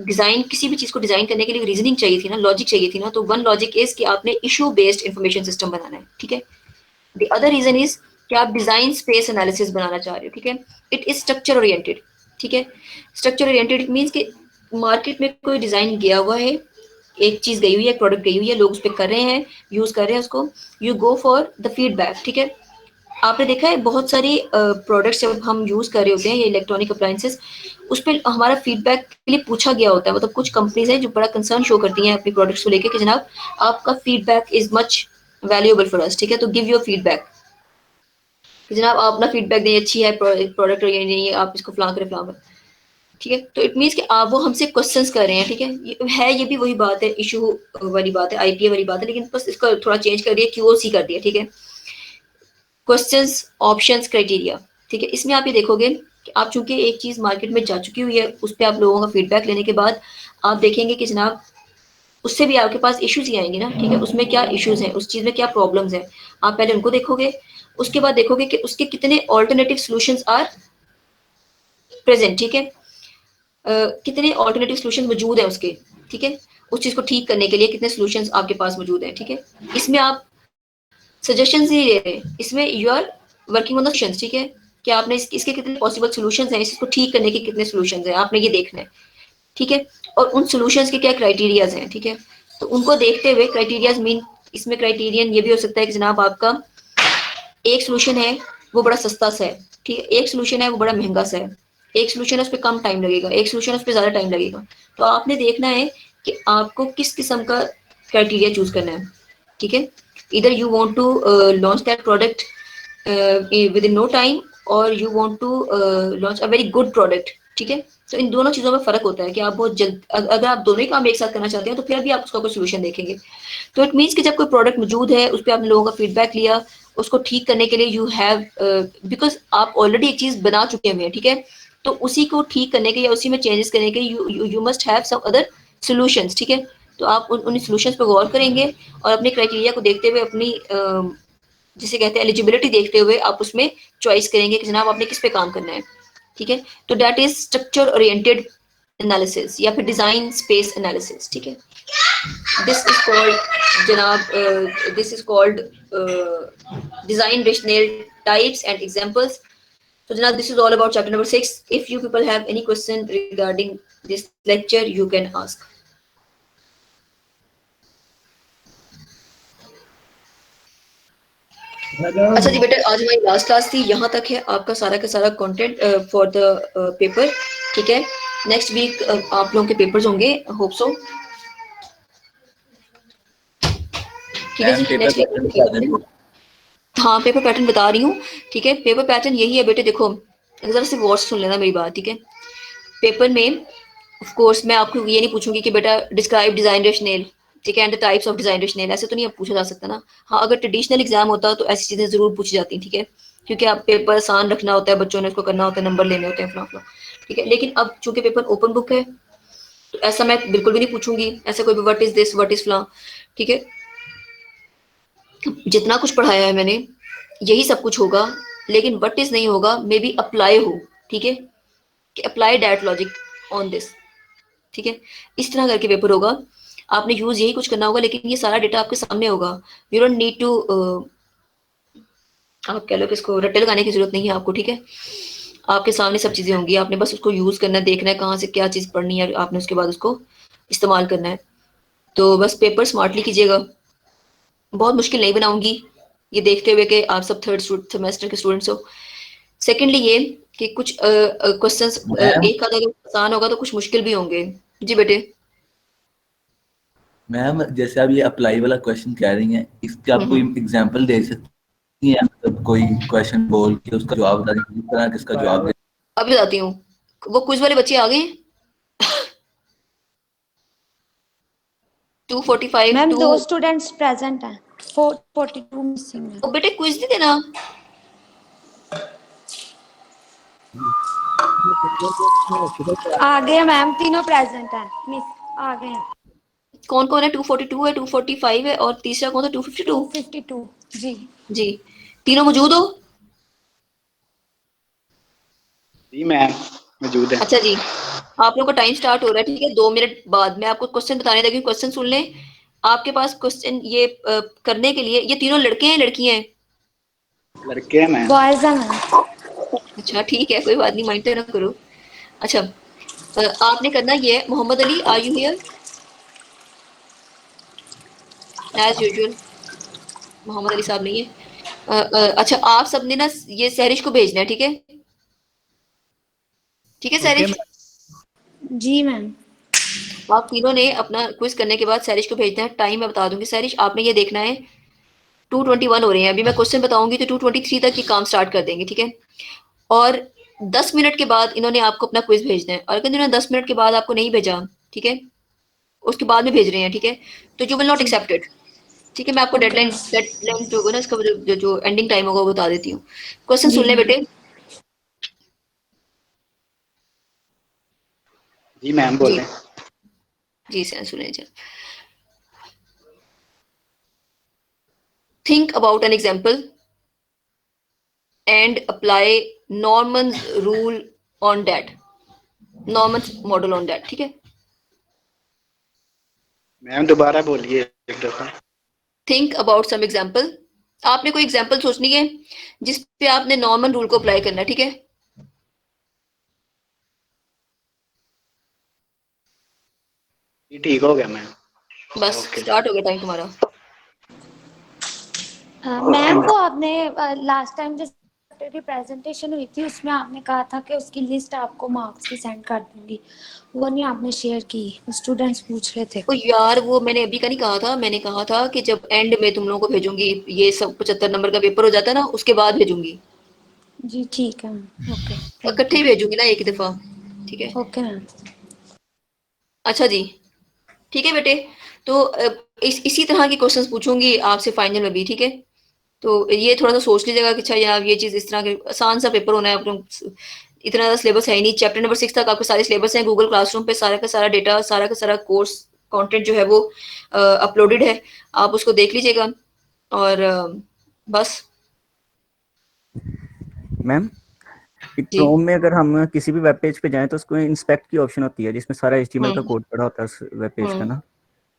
[SPEAKER 1] डिजाइन, किसी भी चीज को डिजाइन करने के लिए रीजनिंग चाहिए थी ना, लॉजिक चाहिए थी ना, तो वन लॉजिक इज कि आपने इशू बेस्ड इंफॉर्मेशन सिस्टम बनाना है, ठीक है। द अदर रीजन इज कि आप डिजाइन स्पेस एनालिसिस बनाना चाह रहे हो, ठीक है। इट इज स्ट्रक्चर ओरिएंटेड, ठीक है। स्ट्रक्चर ओरिएंटेड इट मीन्स कि मार्केट में कोई डिजाइन गया हुआ है, एक चीज गई हुई है, एक प्रोडक्ट गई हुई है, लोग उस पर कर रहे हैं, यूज कर रहे हैं उसको, you go for the feedback, ठीक है। आपने देखा है बहुत सारी प्रोडक्ट्स जब हम यूज कर रहे होते हैं, ये इलेक्ट्रॉनिक अप्लायंसेस, उस पर हमारा फीडबैक के लिए पूछा गया होता है। मतलब कुछ कंपनीज हैं जो बड़ा कंसर्न शो करती हैं अपनी प्रोडक्ट्स को लेकर कि जनाब आपका feedback is much valuable for us, ठीक है, तो गिव योर फीडबैक, कि जनाब आप अपना फीडबैक दें, अच्छी है प्रोडक्ट और ये नहीं है, आप इसको फलां करें फलां करें, ठीक है। तो इट मीन्स कि आप वो हमसे क्वेश्चंस कर रहे हैं, ठीक है, ये भी वही बात है, इशू वाली बात है, IPA वाली बात है, लेकिन बस इसका थोड़ा चेंज कर दिया, QOC कर दिया, ठीक है, क्वेश्चंस ऑप्शंस क्राइटेरिया, ठीक है। इसमें आप ये देखोगे कि आप चूंकि एक चीज मार्केट में जा चुकी हुई है, उस पर आप लोगों का फीडबैक लेने के बाद आप देखेंगे कि जनाब उससे भी आपके पास इश्यूज ही आएंगे ना, ठीक है, उसमें क्या इश्यूज हैं, उस चीज में क्या प्रॉब्लम्स हैं, आप पहले उनको देखोगे, उसके बाद देखोगे कि उसके कितने ऑल्टरनेटिव सॉल्यूशंस आर प्रेजेंट, ठीक है, कितने ऑल्टरनेटिव सॉल्यूशंस मौजूद हैं उसके, ठीक है, उस चीज को ठीक करने के लिए कितने सॉल्यूशंस आपके पास मौजूद हैं, ठीक है। इसमें आप सजेशंस नहीं दे रहे, इसमें you are working on the solutions, ठीक है, कि आपने इसके कितने पॉसिबल सॉल्यूशंस हैं, इसको ठीक करने के कितने सॉल्यूशंस हैं, आपने ये देखना है, ठीक है। और उन सॉल्यूशंस के क्या क्राइटेरियाज हैं, ठीक है, तो उनको देखते हुए क्राइटेरियाज मीन इसमें क्राइटेरियन ये भी हो सकता है कि जनाब आपका एक सॉल्यूशन है वो बड़ा सस्ता सा है, ठीक है, एक सॉल्यूशन है वो बड़ा महंगा सा है, एक सॉल्यूशन है उस पर कम टाइम लगेगा, एक सॉल्यूशन उस पर ज्यादा टाइम लगेगा। तो आपने देखना है कि आपको किस किस्म का क्राइटेरिया चूज करना है, ठीक है। इधर you want to launch that product within no time, और you want to launch a very good product, ठीक है। तो इन दोनों चीजों में फर्क होता है कि आप बहुत जल्द अगर आप दोनों ही काम एक साथ करना चाहते हैं तो फिर भी आप उसका कोई सोल्यूशन देखेंगे। तो इट मीन्स कि जब कोई प्रोडक्ट मौजूद है, उस पर आपने लोगों का फीडबैक लिया, उसको ठीक करने के लिए यू हैव, बिकॉज आप ऑलरेडी एक चीज बना चुके हुए हैं, ठीक है, तो उसी को ठीक करने के या उसी में चेंजेस करने के you must have some other solutions, ठीक है। तो आप उन सॉल्यूशंस पर गौर करेंगे और अपने क्राइटेरिया को देखते हुए अपनी जिसे कहते हैं एलिजिबिलिटी देखते हुए आप उसमें चॉइस करेंगे कि जनाब आपने किस पे काम करना है, ठीक है। तो that is structure oriented analysis या फिर डिजाइन स्पेस एनालिसिस, ठीक है। दिस इज कॉल्ड जनाब this is called design rational types and examples. So Janab, this is all about chapter number 6. If you people have any question regarding this lecture, you can ask. अच्छा जी बेटा, आज हमारी last class थी, यहाँ तक है आपका सारा का सारा कंटेंट फॉर द पेपर, ठीक है। नेक्स्ट वीक आप लोगों के पेपर्स होंगे, होप सो, ठीक है जी। नेक्स्ट वीक हाँ पेपर पैटर्न बता रही हूँ, ठीक है। पेपर पैटर्न यही है बेटे, देखो जरा से गौर से सुन लेना मेरी बात, ठीक है। पेपर में ऑफ कोर्स मैं आपको ये नहीं पूछूंगी कि बेटा डिस्क्राइब डिजाइन रेशनल, ठीक है, and the types of design rational, ऐसे तो नहीं अब पूछा जा सकता ना। हाँ अगर ट्रेडिशनल एग्जाम होता तो ऐसी चीजें जरूर पूछी जाती, ठीक है, क्योंकि आप पेपर आसान रखना होता है, बच्चों ने उसको करना होता है, नंबर लेने होते हैं फला फला, ठीक है। लेकिन अब चूंकि पेपर ओपन बुक है तो ऐसा मैं बिल्कुल भी नहीं पूछूंगी, ऐसा कोई what is this what is फला, ठीक है। जितना कुछ पढ़ाया है मैंने यही सब कुछ होगा, लेकिन व्हाट इज नहीं होगा, मे बी अप्लाई हो, ठीक है, कि apply that logic on this, ठीक है। इस तरह करके पेपर होगा, आपने यूज यही कुछ करना होगा, लेकिन ये सारा डेटा आपके सामने होगा। यू डोंट नीड टू, आप कह लो कि इसको रट्टे लगाने की जरूरत नहीं है आपको, ठीक है। आपके सामने सब चीजें होंगी, आपने बस उसको यूज करना है, देखना है कहाँ से क्या चीज पढ़नी है, आपने उसके बाद उसको इस्तेमाल करना है। तो बस पेपर स्मार्टली कीजिएगा, बहुत मुश्किल नहीं बनाऊंगी, ये देखते हुए कि आप सब थर्ड सेमेस्टर के स्टूडेंट्स हो। सेकेंडली ये कि कुछ क्वेश्चंस एक आधा अगर आसान होगा तो कुछ मुश्किल भी होंगे। जी बेटे।
[SPEAKER 4] मैम जैसे आप ये अप्लाई वाला क्वेश्चन कह रही हैं, इसका आप कोई एग्जांपल दे सकती हैं, मतलब कोई क्वेश्चन बोल के उसका जवाब बता दीजिए, किस तरह किसका जवाब दे।
[SPEAKER 1] अभी बताती हूँ, वो क्विज वाले बच्चे आ गए 245
[SPEAKER 2] मैम
[SPEAKER 1] टू,
[SPEAKER 2] 2 स्टूडेंट्स प्रेजेंट हैं, 42 मिसिंग है।
[SPEAKER 1] ओ बेटे क्विज नहीं देना,
[SPEAKER 2] आ गए मैम, तीनों प्रेजेंट हैं, मिस आ गए हैं।
[SPEAKER 1] कौन कौन है? 242 है, 245 है, और तीसरा कौन था? 252।
[SPEAKER 2] 252 जी।
[SPEAKER 1] जी तीनों मौजूद हो?
[SPEAKER 5] जी मैम मौजूद है।
[SPEAKER 1] अच्छा जी, आप लोग का टाइम स्टार्ट हो रहा है, ठीक है। 2 मिनट बाद मैं आपको क्वेश्चन बताने लगी, क्वेश्चन सुन लें। आपके पास क्वेश्चन ये करने के लिए, ये तीनों लड़के हैं लड़कियां हैं?
[SPEAKER 5] लड़के हैं मैम।
[SPEAKER 2] बॉयज हैं मैम।
[SPEAKER 1] अच्छा ठीक है, कोई बात नहीं, माइंड तो ना करो। अच्छा आपने करना ये है, Mohammad Ali are you here? As usual Mohammad Ali साहब नहीं है। अच्छा आप सबने ना ये सहरिश को भेजना है, ठीक है, ठीक है सहरिश।
[SPEAKER 2] जी मैम।
[SPEAKER 1] आप तीनों ने अपना क्विज करने के बाद सहरिश को भेजना है, टाइम मैं बता दूंगी। सहरिश आपने ये देखना है 221 हो रहे हैं, अभी मैं क्वेश्चन बताऊंगी तो 223 तक ये काम स्टार्ट कर देंगे, ठीक है। और 10 मिनट के बाद इन्होंने आपको अपना क्विज भेजना है, और अगर इन्होंने 10 मिनट के बाद आपको नहीं भेजा, ठीक है, उसके बाद में भेज रहे हैं, ठीक है, तो यू विल नॉट एक्सेप्टेड, ठीक है। मैं आपको डेडलाइन जो होगा ना, इसका जो एंडिंग टाइम होगा वो बता देती हूँ। क्वेश्चन सुन ले बेटे।
[SPEAKER 5] जी मैम
[SPEAKER 1] जी
[SPEAKER 5] बोलें।
[SPEAKER 1] जी सर सुने जी। Think about an example and apply Norman's rule on that. Norman's model on that, ठीक है।
[SPEAKER 5] मैम दोबारा बोलिए एक दफा।
[SPEAKER 1] Think about some example आपने कोई एग्जांपल सोचनी है जिस पे आपने नॉर्मन रूल को अप्लाई करना है, ठीक है?
[SPEAKER 5] ये ठीक हो गया मैम।
[SPEAKER 1] बस
[SPEAKER 5] ओके।
[SPEAKER 1] स्टार्ट हो गया टाइम तुम्हारा।
[SPEAKER 2] मैम को आपने लास्ट टाइम जो की प्रेजेंटेशन हुई थी उसमें आपने कहा था कि उसकी लिस्ट आपको मार्क्स की सेंड कर दूंगी, वो नहीं आपने शेयर की, स्टूडेंट्स पूछ रहे थे।
[SPEAKER 1] ओ यार, वो मैंने अभी का नहीं कहा था, मैंने कहा था कि जब एंड में तुम लोगों को भेजूंगी, ये सब 75 नंबर का पेपर हो जाता है ना, उसके बाद भेजूंगी।
[SPEAKER 2] जी ठीक है, ओके थैंक
[SPEAKER 1] इकट्ठे ही
[SPEAKER 2] यू।
[SPEAKER 1] भेजूंगी ना एक ही दफा, ठीक है?
[SPEAKER 2] Okay ma'am.
[SPEAKER 1] अच्छा जी, ठीक है बेटे। तो इसी तरह के क्वेश्चंस पूछूंगी आपसे फाइनल में भी, ठीक है? तो ये थोड़ा सा सोच लीजिएगा कि अच्छा यार ये चीज इस तरह के आसान सा पेपर होना है, इतना ज़्यादा सिलेबस है ही नहीं। चैप्टर नंबर 6 तक आपके सारे सिलेबस हैं, गूगल क्लासरूम पे सारा का सारा डेटा, सारा का सारा कोर्स कंटेंट जो है वो अपलोडेड है, आप उसको देख लीजिएगा। और बस।
[SPEAKER 3] मैम
[SPEAKER 1] जी।
[SPEAKER 3] क्रोम में अगर हम किसी भी वेब पेज पे जाएं तो उसको इंस्पेक्ट की ऑप्शन होती है जिसमें सारा HTML का
[SPEAKER 1] हम्म।
[SPEAKER 3] कोड पड़ा होता है उस वेब पेज का
[SPEAKER 1] हम्म।
[SPEAKER 3] ना,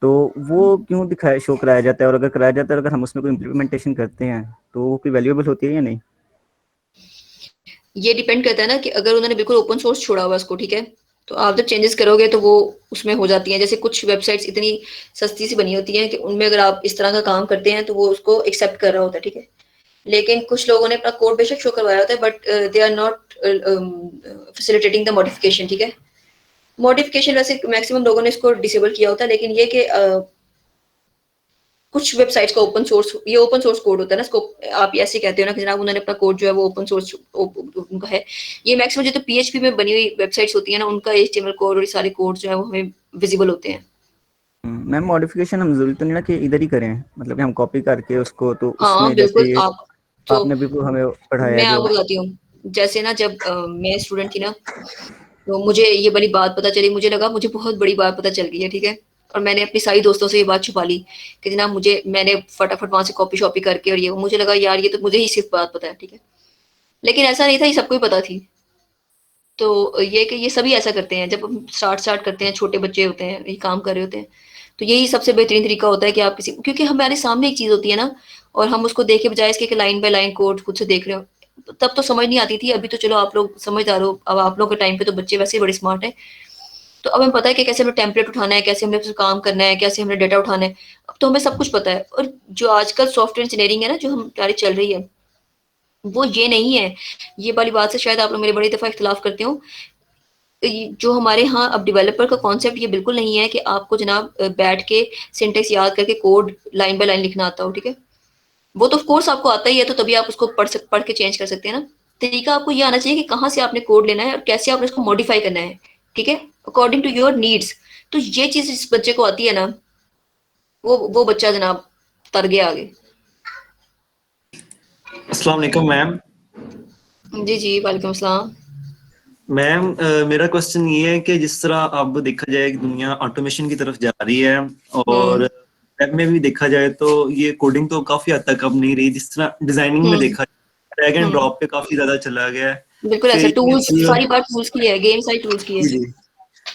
[SPEAKER 3] तो वो क्यों दिखाया शो कराया जाता है, और अगर कराया जाता है अगर हम उसमें कोई इम्प्लीमेंटेशन करते हैं तो वो कोई वैल्यूएबल होती है या नहीं?
[SPEAKER 1] ये डिपेंड करता है ना कि अगर उन्होंने बिल्कुल ओपन सोर्स छोड़ा हुआ उसको, ठीक है, तो आप जब चेंजेस करोगे तो वो उसमें हो जाती हैं। जैसे कुछ वेबसाइट्स इतनी सस्ती सी बनी होती हैं कि उनमें अगर आप इस तरह का काम करते हैं तो वो उसको एक्सेप्ट कर रहा होता है, ठीक है? लेकिन कुछ लोगों ने अपना कोड बेशक शो करवाया होता है, but they are not facilitating the modification, ठीक है? मॉडिफिकेशन वैसे मैक्सिमम लोगों ने इसको डिसेबल किया होता है, लेकिन ये कि कुछ वेबसाइट्स का ओपन सोर्स, ये ओपन सोर्स कोड होता है ना, इसको आप ऐसे कहते हो ना कि जनाब उन्होंने अपना कोड जो है वो ओपन सोर्स उनका है। ये मैक्सिमम जो तो PHP में बनी हुई वेबसाइट्स होती है ना, उनका HTML कोड और ये सारे कोड जो है वो हमें विजिबल होते हैं।
[SPEAKER 3] मैम मॉडिफिकेशन हम जरूरी तो नहीं ना कि इधर ही करें, मतलब कि हम कॉपी करके उसको, तो
[SPEAKER 1] हाँ
[SPEAKER 3] उसमें
[SPEAKER 1] बिल्कुल।
[SPEAKER 3] जैसे ये
[SPEAKER 1] आप तो,
[SPEAKER 3] आपने बिल्कुल हमें पढ़ाया
[SPEAKER 1] मैं
[SPEAKER 3] है जो।
[SPEAKER 1] आपको बताती हूँ, जैसे ना जब मैं स्टूडेंट थी ना, तो मुझे ये बड़ी बात पता चली, मुझे लगा मुझे बहुत बड़ी बात पता चल गई है, ठीक है? और मैंने अपनी सारी दोस्तों से ये बात छुपा ली कि जनाब मुझे, मैंने फटाफट वहां से कॉपी शॉपी करके, और ये मुझे लगा यार ये तो मुझे ही सिर्फ बात पता है, ठीक है? लेकिन ऐसा नहीं था, ये सबको ही पता थी। तो ये कि ये सभी ऐसा करते हैं, जब हम स्टार्ट स्टार्ट करते हैं, छोटे बच्चे होते हैं, ये काम कर रहे होते हैं, तो यही सबसे बेहतरीन तरीका होता है कि आप किसी, क्योंकि हमारे सामने एक चीज होती है ना, और हम उसको देखे बजाय इसके कि लाइन बाय लाइन कोड खुद से देख रहे हो, तब तो समझ नहीं आती थी। अभी तो चलो आप लोग समझदार हो, अब आप लोग के टाइम पे तो बच्चे वैसे ही बड़े स्मार्ट हैं, तो अब हमें पता है कि कैसे हमें टेम्पलेट उठाना है, कैसे हमने उससे काम करना है, कैसे हमने डाटा उठाना है। अब तो हमें सब कुछ पता है। और जो आजकल सॉफ्टवेयर इंजीनियरिंग है ना, जो हमारी चल रही है, वो ये नहीं है। ये वाली बात से शायद आप लोग मेरे बड़ी दफा इख्तलाफ करते हो। जो हमारे यहाँ अब डेवलपर का कॉन्सेप्ट ये बिल्कुल नहीं है कि आपको जनाब बैठ के सिंटेक्स याद करके कोड लाइन बाय लाइन लिखना आता हो, ठीक है? वो तो ऑफ कोर्स आपको आता ही है, तो तभी आप उसको पढ़ के चेंज कर सकते हैं ना। तरीका आपको ये आना चाहिए कि कहाँ से आपने कोड लेना है और कैसे आपने उसको मॉडिफाई करना है, ठीक है, अकॉर्डिंग टू योर नीड्स। तो ये चीज जिस बच्चे को आती है ना, वो बच्चा जनाब तर गया आगे।
[SPEAKER 6] अस्सलाम वालेकुम मैम।
[SPEAKER 1] जी जी, वालेकुम अस्सलाम।
[SPEAKER 6] मैम मेरा क्वेश्चन ये है कि जिस तरह अब देखा जाए कि दुनिया ऑटोमेशन की तरफ जा रही है, और
[SPEAKER 1] हम्म।
[SPEAKER 6] वेब में भी देखा जाए तो ये कोडिंग तो काफी हद तक अब नहीं रही, जिस तरह डिजाइनिंग में
[SPEAKER 1] हम्म।
[SPEAKER 6] देखा जाए ड्रैग एंड
[SPEAKER 1] हम्म।
[SPEAKER 6] ड्रॉप पे काफी ज्यादा चला गया है।
[SPEAKER 1] बिल्कुल ऐसा,
[SPEAKER 6] फिर
[SPEAKER 1] टूल्स, सारी बात टूल्स की है, गेम सारी टूल्स की है।
[SPEAKER 6] जी जी,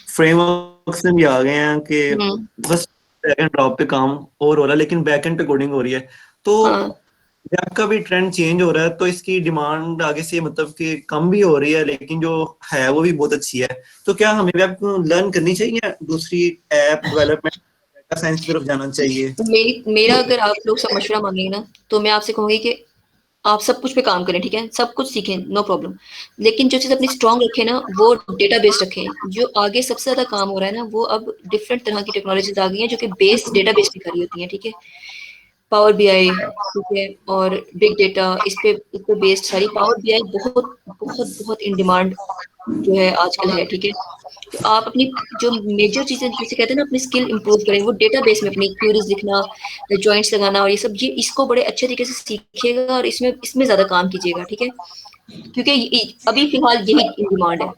[SPEAKER 6] फ्रेमवर्क्स में भी आ गए हैं कि
[SPEAKER 1] हम्म।
[SPEAKER 6] बस ड्रैग एंड ड्रॉप पे काम और हो रहा है, लेकिन बैक एंड पे कोडिंग हो रही है। तो
[SPEAKER 1] हाँ।
[SPEAKER 6] वेब का भी ट्रेंड चेंज हो रहा है, तो इसकी डिमांड आगे से मतलब कि कम भी हो रही है, लेकिन जो है वो भी बहुत अच्छी है। तो क्या हमें वेब लर्न करनी चाहिए या दूसरी ऐप डेवलपमेंट, डाटा साइंस की तरफ जाना चाहिए?
[SPEAKER 1] मेरा अगर आप लोग सब मशवरा मांगेंगे ना, तो मैं आपसे कहूंगी कि आप सब कुछ पे काम करें, ठीक है, सब कुछ सीखें, नो प्रॉब्लम। लेकिन जो चीज अपनी स्ट्रांग रखें ना, वो डेटाबेस रखें। जो आगे सबसे ज्यादा काम हो रहा है ना, वो अब डिफरेंट तरह की टेक्नोलॉजीज आ गई हैं जो कि बेस डेटाबेस पे खड़ी होती हैं, ठीक है? पावर BI, ठीक है, और बिग डेटा, इस पे बेस्ड सारी। पावर BI बहुत बहुत बहुत इन डिमांड जो है आजकल है, ठीक है? तो आप अपनी जो मेजर चीजें जैसे कहते हैं ना, अपनी स्किल इंप्रूव करें, वो डेटाबेस में अपनी क्वेरीज लिखना, जॉइंट्स लगाना और ये सब, ये इसको बड़े अच्छे तरीके से सीखिएगा और इसमें इसमें ज्यादा काम कीजिएगा, ठीक है? क्योंकि अभी फिलहाल यही इन डिमांड है।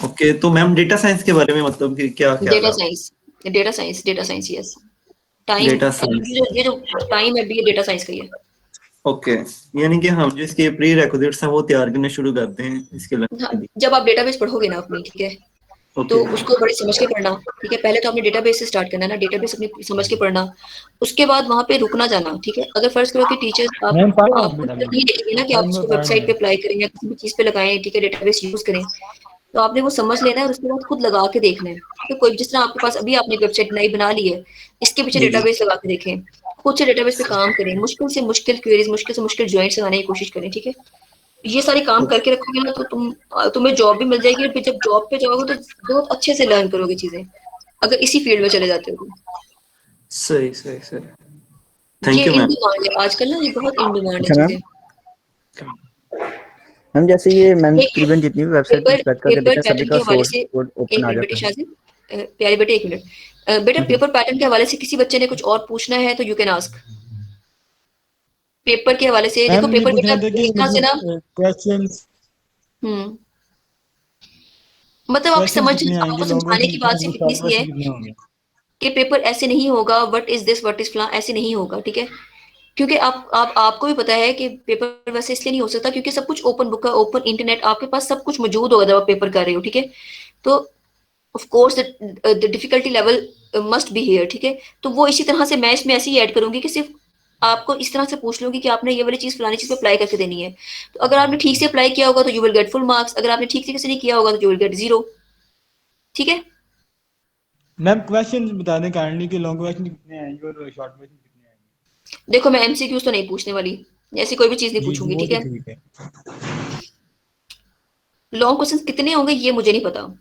[SPEAKER 6] ओके, तो मैम डेटा साइंस के बारे में मतलब कि क्या ख्याल
[SPEAKER 1] डेटा
[SPEAKER 6] है आपका?
[SPEAKER 1] Science, data science, yes. Time,
[SPEAKER 6] data science,
[SPEAKER 1] ये जो टाइम है अभी, ये डेटा साइंस का ही है।
[SPEAKER 6] ओके। यानी कि हम जो इसके प्री रिक्विजिट्स हैं वो तैयार करने शुरू करते हैं इसके
[SPEAKER 1] हाँ,
[SPEAKER 6] लिए।
[SPEAKER 1] जब आप डेटाबेस पढ़ोगे ना अपनी, ठीक है, तो
[SPEAKER 6] ओके
[SPEAKER 1] उसको बड़े समझ के पढ़ना, ठीक है। पहले तो आपने डेटाबेस से स्टार्ट करना है ना, डेटाबेस अपने समझ के पढ़ना, उसके बाद वहां पे रुकना जाना, ठीक है। अगर फर्ज करो कि टीचर्स
[SPEAKER 7] मैम पढ़ा
[SPEAKER 1] आपको
[SPEAKER 7] बेटा
[SPEAKER 1] नहीं देखेंगे ना कि आप
[SPEAKER 7] मैं
[SPEAKER 1] उसको
[SPEAKER 7] पढ़
[SPEAKER 1] वेबसाइट
[SPEAKER 7] रहा
[SPEAKER 1] पे अप्लाई करें या किसी भी चीज पे लगाएं, ठीक है, डेटाबेस यूज करें, तो आपने वो समझ लेना है और उसके बाद खुद लगा के देखना है। तो कोई जिस तरह आपके पास अभी आपने वेबसाइट नई बना ली है, इसके पीछे
[SPEAKER 6] जी जी
[SPEAKER 1] डेटाबेस लगा के देखें, खुद से डेटाबेस पे काम करें, मुश्किल से मुश्किल क्वेरीज, मुश्किल से मुश्किल ज्वाइंट्स लगाने की कोशिश करें, ठीक है। ये सारे काम करके रखोगे ना तो तुम्हें जॉब भी मिल जाएगी, और फिर जब जॉब पे जाओगे तो बहुत अच्छे से लर्न करोगे चीजें, अगर इसी फील्ड में चले जाते हो तो।
[SPEAKER 6] सही सही सही
[SPEAKER 1] ये
[SPEAKER 6] thank you
[SPEAKER 1] in
[SPEAKER 6] ma'am
[SPEAKER 1] demand है आजकल ना, ये बहुत इन डिमांड है
[SPEAKER 3] अच्छा मैम,
[SPEAKER 1] चीजें।
[SPEAKER 3] मैम जैसे ये मैम
[SPEAKER 1] एक
[SPEAKER 3] तकरीबन जितनी भी वेबसाइट पे
[SPEAKER 1] पेपर
[SPEAKER 3] सर्च करके
[SPEAKER 1] पेपर
[SPEAKER 3] देखा सभी
[SPEAKER 1] पैटर्न के
[SPEAKER 3] का
[SPEAKER 1] हवाले
[SPEAKER 3] सोर्स
[SPEAKER 1] से,
[SPEAKER 3] कोड
[SPEAKER 1] एक
[SPEAKER 3] ओपन आ
[SPEAKER 1] मिनट बेटे
[SPEAKER 3] जाता है।
[SPEAKER 1] शाजिद, प्यारे बेटे एक मिनट, बेटा पेपर पैटर्न के हवाले से किसी बच्चे ने कुछ और पूछना है तो यू कैन आस्क। पेपर के हवाले से देखो,
[SPEAKER 7] मैम ये
[SPEAKER 1] पेपर बेटा
[SPEAKER 7] पूछना था कि
[SPEAKER 1] इस तरह से ना,
[SPEAKER 7] मतलब क्वेश्चंस
[SPEAKER 1] हम्म, मतलब
[SPEAKER 7] क्वेश्चंस कितने
[SPEAKER 1] आपको
[SPEAKER 7] आएंगे, लॉन्ग
[SPEAKER 1] समझाने
[SPEAKER 7] क्वेश्चन
[SPEAKER 1] की
[SPEAKER 7] कितने
[SPEAKER 1] बात
[SPEAKER 7] होंगे,
[SPEAKER 1] सिर्फ इतनी
[SPEAKER 7] शॉर्ट
[SPEAKER 1] सी है
[SPEAKER 7] क्वेश्चन कितने होंगे?
[SPEAKER 1] कि पेपर ऐसे नहीं होगा what is this what is फला, ऐसे नहीं होगा, ठीक है। क्योंकि आपको भी पता है कि पेपर वैसे इसलिए नहीं हो सकता क्योंकि सब कुछ ओपन बुक है, ओपन इंटरनेट, आपके पास सब कुछ मौजूद होगा जब आप पेपर कर रहे हो, ठीक है। तो of course the difficulty level must be here, ठीक है। तो वो इसी तरह से मैं इसमें ऐसे ही ऐड करूंगी कि सिर्फ आपको इस तरह से पूछ लूंगी कि आपने ये वाली चीज फलानी चीज पे अप्लाई करके देनी है, तो अगर आपने ठीक से अप्लाई किया होगा तो you will get full marks, अगर आपने ठीक तरीके से नहीं किया होगा तो यू विल गेट जीरो, ठीक है।
[SPEAKER 7] मैम क्वेश्चंस बता दें काइंडली कि लॉन्ग क्वेश्चन कितने आएंगे और शॉर्ट क्वेश्चन कितने आएंगे।
[SPEAKER 1] देखो मैं एमसीक्यूज तो नहीं पूछने वाली, ऐसी कोई भी चीज नहीं
[SPEAKER 7] जी जी
[SPEAKER 1] पूछूंगी,
[SPEAKER 7] वो
[SPEAKER 1] ठीक
[SPEAKER 7] तो
[SPEAKER 1] है।
[SPEAKER 7] ठीक है।
[SPEAKER 1] लॉन्ग क्वेश्चन कितने होंगे ये मुझे नहीं पता,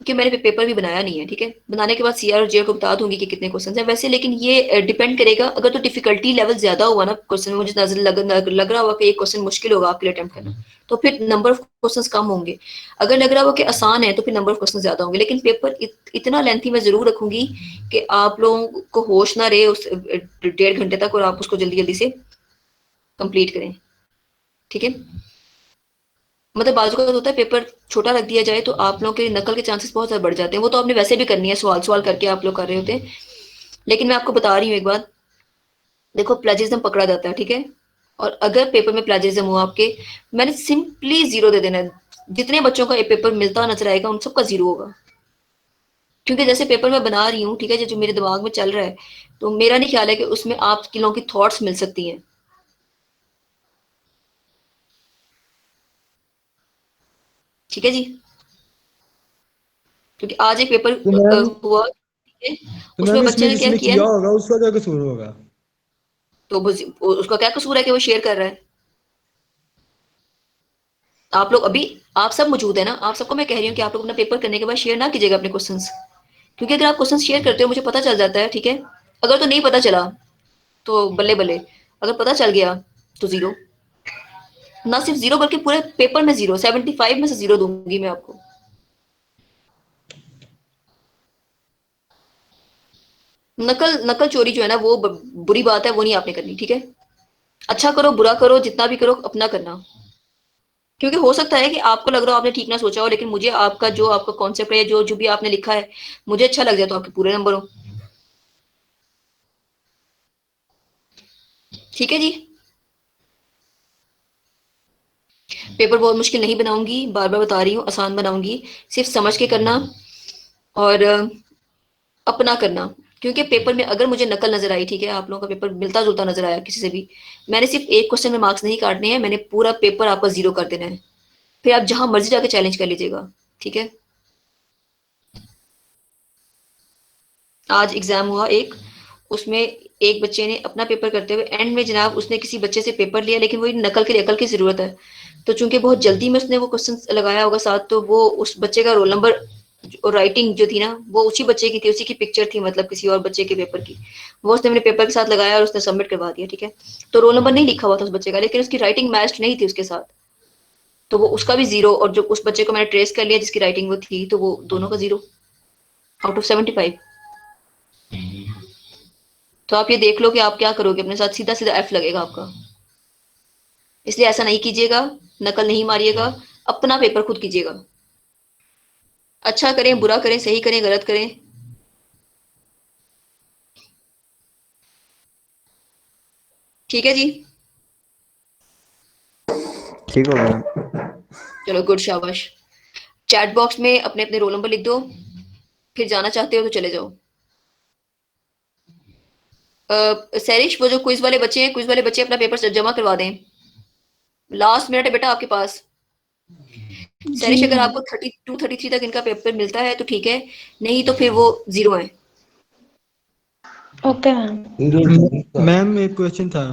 [SPEAKER 1] क्योंकि मैंने पेपर भी बनाया नहीं है, ठीक है। बनाने के बाद सीआर और जेआर को बता दूंगी कि कितने क्वेश्चन हैं वैसे, लेकिन ये डिपेंड करेगा। अगर तो डिफिकल्टी लेवल ज्यादा हुआ ना क्वेश्चन में, मुझे नजर लग रहा हुआ कि ये क्वेश्चन मुश्किल होगा आपके लिए अटेम्प्ट करना, तो फिर नंबर ऑफ क्वेश्चन कम होंगे। अगर लग रहा हुआ कि आसान है तो फिर नंबर ऑफ क्वेश्चन ज्यादा होंगे, लेकिन पेपर इतना लेंथी मैं जरूर रखूंगी कि आप लोगों को होश ना रहे उस 1.5 घंटे तक, और आप उसको जल्दी जल्दी से कंप्लीट करें, ठीक है। मतलब बाजू का होता है पेपर छोटा रख दिया जाए तो आप लोगों के नकल के चांसेस बहुत ज्यादा बढ़ जाते हैं। वो तो आपने वैसे भी करनी है, सवाल सवाल करके आप लोग कर रहे होते हैं, लेकिन मैं आपको बता रही हूँ एक बात, देखो प्लेजरिज्म पकड़ा जाता है, ठीक है। और अगर पेपर में प्लेजरिज्म हुआ आपके, मैंने सिंपली जीरो दे देना है। जितने बच्चों का ये पेपर मिलता नजर आएगा उन सबका जीरो होगा, क्योंकि जैसे पेपर मैं बना रही हूँ, ठीक है, जो मेरे दिमाग में चल रहा है, तो मेरा नहीं ख्याल है कि उसमें आप लोगों की थॉट्स मिल सकती हैं, ठीक है जी। क्योंकि आज एक पेपर
[SPEAKER 7] तो मैम
[SPEAKER 1] हुआ, ठीक है,
[SPEAKER 7] तो
[SPEAKER 1] उसमें
[SPEAKER 7] मैम
[SPEAKER 1] बच्चे
[SPEAKER 7] इसमें
[SPEAKER 1] ने क्या
[SPEAKER 7] जिसने
[SPEAKER 1] किया,
[SPEAKER 7] किया होगा उसका क्या कसूर होगा?
[SPEAKER 1] तो उसका क्या कसूर है कि वो शेयर कर रहा है। आप लोग अभी, आप सब मौजूद है ना, आप सबको मैं कह रही हूँ कि आप लोग अपना पेपर करने के बाद शेयर ना कीजिएगा अपने क्वेश्चंस, क्योंकि अगर आप क्वेश्चन शेयर करते हो मुझे पता चल जाता है, ठीक है। अगर तो नहीं पता चला तो बल्ले बल्ले, अगर पता चल गया तो जीरो, ना सिर्फ जीरो बल्कि पूरे पेपर में जीरो, 75 में से जीरो दूंगी मैं आपको। नकल नकल चोरी जो है ना वो बुरी बात है, वो नहीं आपने करनी, ठीक है। अच्छा करो बुरा करो जितना भी करो अपना करना, क्योंकि हो सकता है कि आपको लग रहा हो आपने ठीक ना सोचा हो, लेकिन मुझे आपका जो आपका कॉन्सेप्ट है, जो जो भी आपने लिखा है, मुझे अच्छा लग जाए तो आपके पूरे नंबर हो, ठीक है जी। पेपर बहुत मुश्किल नहीं बनाऊंगी, बार बार बता रही हूँ, आसान बनाऊंगी, सिर्फ समझ के करना और अपना करना। क्योंकि पेपर में अगर मुझे नकल नजर आई, ठीक है, आप लोगों का पेपर मिलता जुलता नजर आया किसी से भी, मैंने सिर्फ एक क्वेश्चन में मार्क्स नहीं काटने हैं, मैंने पूरा पेपर आपका जीरो कर देना है। फिर आप जहां मर्जी जाके चैलेंज कर लीजिएगा, ठीक है। आज एग्जाम हुआ एक, उसमें एक बच्चे ने अपना पेपर करते हुए एंड में जनाब उसने किसी बच्चे से पेपर लिया, लेकिन वही नकल के लिए अकल की जरूरत है, तो चूंकि बहुत जल्दी में उसने वो क्वेश्चन लगाया होगा साथ, तो वो उस बच्चे का रोल नंबर और राइटिंग जो थी ना वो उसी बच्चे की थी, उसी की पिक्चर थी, मतलब किसी और बच्चे के पेपर की, वो उसने अपने पेपर के साथ लगाया और उसने सबमिट करवा दिया, ठीक है। तो रोल नंबर नहीं लिखा हुआ था उस बच्चे का, लेकिन उसकी राइटिंग मैच नहीं थी उसके साथ, तो वो उसका भी जीरो, और जो उस बच्चे को मैंने ट्रेस कर लिया जिसकी राइटिंग वो थी, तो वो दोनों का जीरो आउट ऑफ 75। तो आप ये देख लो कि आप क्या करोगे अपने साथ, सीधा सीधा एफ लगेगा आपका। इसलिए ऐसा नहीं कीजिएगा, नकल नहीं मारिएगा, अपना पेपर खुद कीजिएगा। अच्छा करें बुरा करें सही करें गलत करें, ठीक है जी।
[SPEAKER 3] ठीक हो गया मैम।
[SPEAKER 1] चलो गुड, शाबाश। चैट बॉक्स में अपने अपने रोल नंबर लिख दो, फिर जाना चाहते हो तो चले जाओ। सैरिश, वो जो क्विज वाले बच्चे हैं, क्विज वाले बच्चे अपना पेपर जमा करवा दें, लास्ट मिनट है बेटा आपके पास। सैरिश, अगर आपको 32-33 तक इनका पेपर मिलता है तो ठीक है, नहीं तो फिर वो 0 है।
[SPEAKER 2] Okay ma'am.
[SPEAKER 7] मैम एक क्वेश्चन था।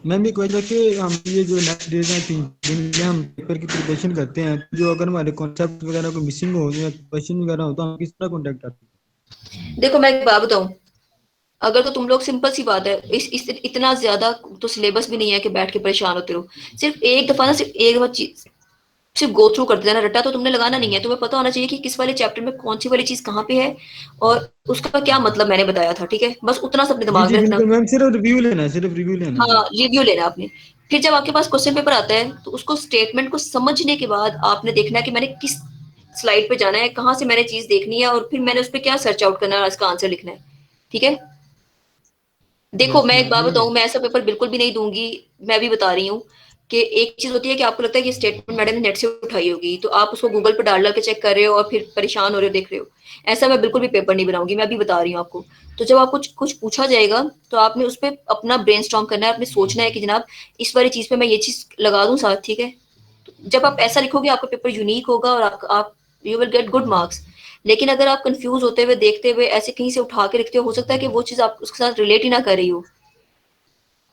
[SPEAKER 7] मैम ये क्वेश्चन कि हम ये जो नेक्स्ट डेज हैं 3 दिन में हम पेपर की प्रिपरेशन करते हैं, जो अगर हमारे कॉन्सेप्ट वगैरह को मिसिंग हो या क्वेश्चन वगैरह हो तो हम किस तरह कॉन्टेक्ट करते हैं?
[SPEAKER 1] देखो मैं एक बात बताऊं, अगर तो तुम लोग, सिंपल सी बात है, इस इतना ज्यादा तो सिलेबस भी नहीं है कि बैठ के परेशान होते रहो। सिर्फ एक दफा ना, सिर्फ एक दफा चीज सिर्फ गो थ्रू करते जाना। रट्टा तो तुमने लगाना नहीं है, तुम्हें पता होना चाहिए कि किस वाले चैप्टर में कौन सी वाली चीज कहाँ पे है और उसका क्या मतलब मैंने बताया था, ठीक है? बस उतना सा अपने
[SPEAKER 7] जी
[SPEAKER 1] दिमाग
[SPEAKER 7] जी
[SPEAKER 1] में रखना।
[SPEAKER 7] बिल्कुल मैम, सिर्फ रिव्यू लेना है, सिर्फ रिव्यू लेना है।
[SPEAKER 1] हाँ, रिव्यू लेना आपने। फिर जब आपके पास क्वेश्चन पेपर आता है तो उसको, स्टेटमेंट को समझने के बाद आपने देखना है कि मैंने किस स्लाइड पे जाना है, कहाँ से मैंने चीज देखनी है और फिर मैंने उस पर क्या सर्च आउट करना है और इसका आंसर लिखना है, ठीक है? देखो
[SPEAKER 7] यस
[SPEAKER 1] मैं एक
[SPEAKER 7] मैम
[SPEAKER 1] बात
[SPEAKER 7] ये
[SPEAKER 1] बताऊं, मैं ऐसा पेपर बिल्कुल भी नहीं दूंगी। मैं भी बता रही हूँ कि एक चीज होती है कि आपको लगता है कि स्टेटमेंट मैडम ने नेट से उठाई होगी, तो आप उसको गूगल पर डाल डाल के चेक कर रहे हो और फिर परेशान हो रहे हो, देख रहे हो। ऐसा मैं बिल्कुल भी पेपर नहीं बनाऊंगी, मैं भी बता रही हूँ आपको। तो जब आपको कुछ पूछा जाएगा तो आपने उस पर अपना ब्रेनस्टॉर्म करना है, आपने सोचना है कि जनाब इस वाली चीज पे मैं ये चीज लगा दूं साथ, ठीक है? जब आप ऐसा लिखोगे आपका पेपर यूनिक होगा और आप you will get good marks. लेकिन अगर आप कंफ्यूज होते हुए, देखते हुए ऐसे कहीं से उठा के लिखते हो सकता है कि वो चीज आप उसके साथ रिलेट ही ना कर रही हो।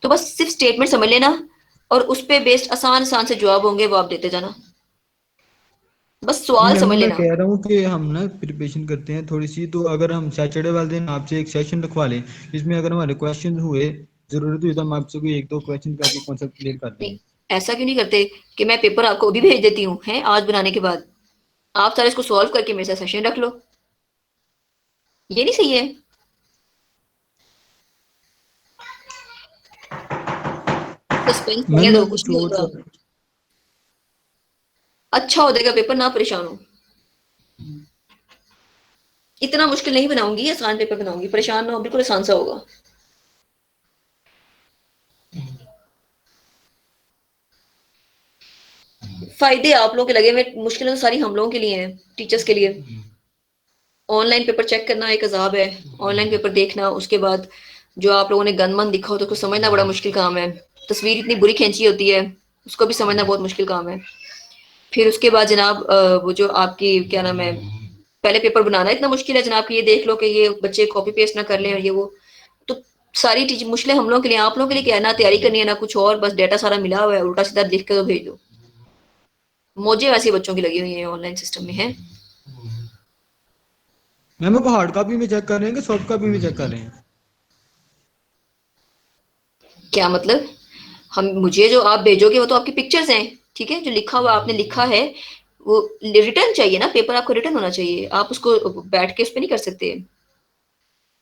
[SPEAKER 1] तो बस सिर्फ स्टेटमेंट समझ लेना और उस पे बेस्ड आसान आसान से जवाब होंगे, वो आप देते जाना। बस
[SPEAKER 7] नहीं
[SPEAKER 1] सवाल
[SPEAKER 7] मैम,
[SPEAKER 1] समझ
[SPEAKER 7] मैं
[SPEAKER 1] लेना।
[SPEAKER 7] कह रहा हूँ कि हम ना प्रिपरेशन करते हैं थोड़ी सी, तो अगर हम सैटरडे वाले दिन आपसे एक सेशन रखवा लें, इसमें अगर हमारे क्वेश्चन हुए, जरूरत हुई तो हम आपसे कोई 1-2 क्वेश्चन करके कॉन्सेप्ट क्लियर कर
[SPEAKER 1] नहीं,
[SPEAKER 7] देंगे।
[SPEAKER 1] ऐसा क्यों नहीं करते कि मैं पेपर आपको अभी भेज देती हूँ, हैं, आज बनाने के बाद आप सारे इसको सॉल्व करके मेरे साथ सेशन रख लो। ये नहीं सही है? सस्पेंस
[SPEAKER 7] मैम
[SPEAKER 1] रहने
[SPEAKER 7] मैं
[SPEAKER 1] दो, कुछ
[SPEAKER 7] कुछ
[SPEAKER 1] नहीं
[SPEAKER 7] और
[SPEAKER 1] होगा।
[SPEAKER 7] सा-
[SPEAKER 1] अच्छा हो जाएगा पेपर, ना परेशान हो। इतना मुश्किल नहीं बनाऊंगी, आसान पेपर बनाऊंगी, परेशान ना हो, बिल्कुल आसान सा होगा। फायदे आप लोगों के लगे हुए, मुश्किलें तो सारी हम लोगों के लिए हैं, टीचर्स के लिए। ऑनलाइन पेपर चेक करना एक अजाब है, ऑनलाइन पेपर देखना, उसके बाद जो आप लोगों ने गन दिखा हो तो उसको समझना बड़ा मुश्किल काम है। तस्वीर इतनी बुरी खींची होती है, उसको भी समझना बहुत मुश्किल काम है। फिर उसके बाद जनाब वो जो आपकी क्या नाम है, पहले पेपर बनाना इतना मुश्किल है जनाब कि ये देख लो कि ये बच्चे कॉपी पेस्ट ना कर लें और ये वो। तो सारी चीज मुश्किलें हम लोगों के लिए, आप लोगों के लिए क्या है, ना तैयारी करनी है ना कुछ और, बस डेटा सारा मिला हुआ है, उल्टा सीधा लिख के तो भेज दो। मौजें वैसे बच्चों की लगी हुई है ऑनलाइन सिस्टम में है।
[SPEAKER 7] मैम वो हार्ड कॉपी में चेक कर रहे हैं कि सॉफ्ट कॉपी में चेक कर रहे हैं?
[SPEAKER 1] क्या मतलब? हम, मुझे जो आप भेजोगे वो तो आपकी पिक्चर्स हैं, ठीक है? जो लिखा हुआ आपने लिखा है वो रिटर्न चाहिए ना, पेपर आपको रिटर्न होना चाहिए। आप उसको बैठ के उस पर नहीं कर सकते,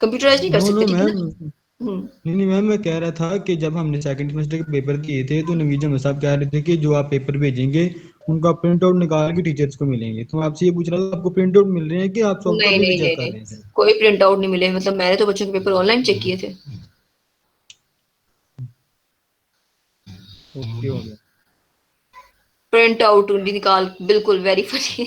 [SPEAKER 1] कंप्यूटराइज नहीं कर
[SPEAKER 7] नो
[SPEAKER 1] सकते,
[SPEAKER 7] नो
[SPEAKER 1] ठीक है
[SPEAKER 7] मैम,
[SPEAKER 1] ना? हम्म।
[SPEAKER 7] नहीं नहीं मैम, मैं कह रहा था कि जब हमने सेकंड सेमेस्टर के पेपर दिए थे तो नवीद अहमद साहब कह रहे थे कि जो आप पेपर भेजेंगे उनका प्रिंट आउट निकाल के टीचर्स को मिलेंगे, तो मैं आपसे ये पूछ रहा था आपको प्रिंट आउट मिल रहे हैं कि आप सॉफ्ट
[SPEAKER 1] नहीं
[SPEAKER 7] कॉपी में
[SPEAKER 1] नहीं नहीं
[SPEAKER 7] चेक कर
[SPEAKER 1] नहीं,
[SPEAKER 7] रहे हैं?
[SPEAKER 1] कोई प्रिंट आउट नहीं मिले। मतलब मैंने तो बच्चों के पेपर ऑनलाइन चेक किए थे।
[SPEAKER 7] ओके हो गया।
[SPEAKER 1] प्रिंट आउट निकाल, बिल्कुल वेरी फनी।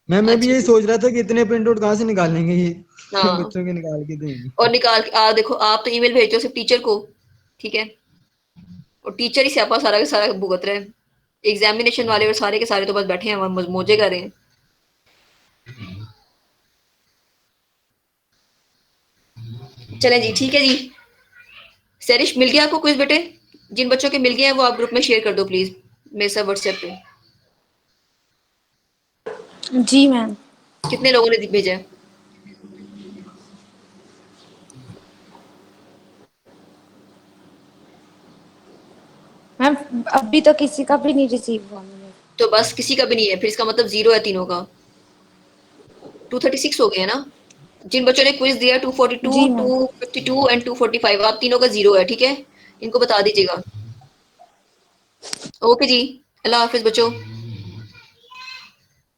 [SPEAKER 7] मैं भी
[SPEAKER 1] अच्छा
[SPEAKER 7] यही
[SPEAKER 1] जी।
[SPEAKER 7] सोच रहा था कि इतने प्रिंट आउट कहाँ से निकालेंगे ये
[SPEAKER 1] हाँ,
[SPEAKER 7] बच्चों के निकाल के देंगे।
[SPEAKER 1] और निकाल के देखो, आप तो ईमेल भेजते हो सिर्फ टीचर को, ठीक है? और टीचर ही स्यापा सारा का सारा भुगत रहे हैं। एग्जामिनेशन वाले और सारे के सारे तो बस बैठे हैं वहां, मौजे कर रहे हैं। चलें जी, ठीक है जी। सैरिश, मिल गया आपको क्विज बेटे? जिन बच्चों के मिल गए हैं वो आप ग्रुप में शेयर कर दो प्लीज, मेरे साथ व्हाट्सएप पे।
[SPEAKER 2] जी मैम।
[SPEAKER 1] कितने लोगों ने भेजा है?
[SPEAKER 2] मैम अभी तो किसी का भी नहीं रिसीव हुआ मुझे।
[SPEAKER 1] तो बस किसी का भी नहीं है, फिर इसका मतलब 0 है तीनों का। 236 हो गए हैं ना? जिन बच्चों ने क्विज दिया 242,
[SPEAKER 2] जी मैम।
[SPEAKER 1] 252 एंड 245, आप तीनों का 0 है, ठीक है? इनको बता दीजिएगा। ओके जी, अल्लाह हाफिज बच्चों।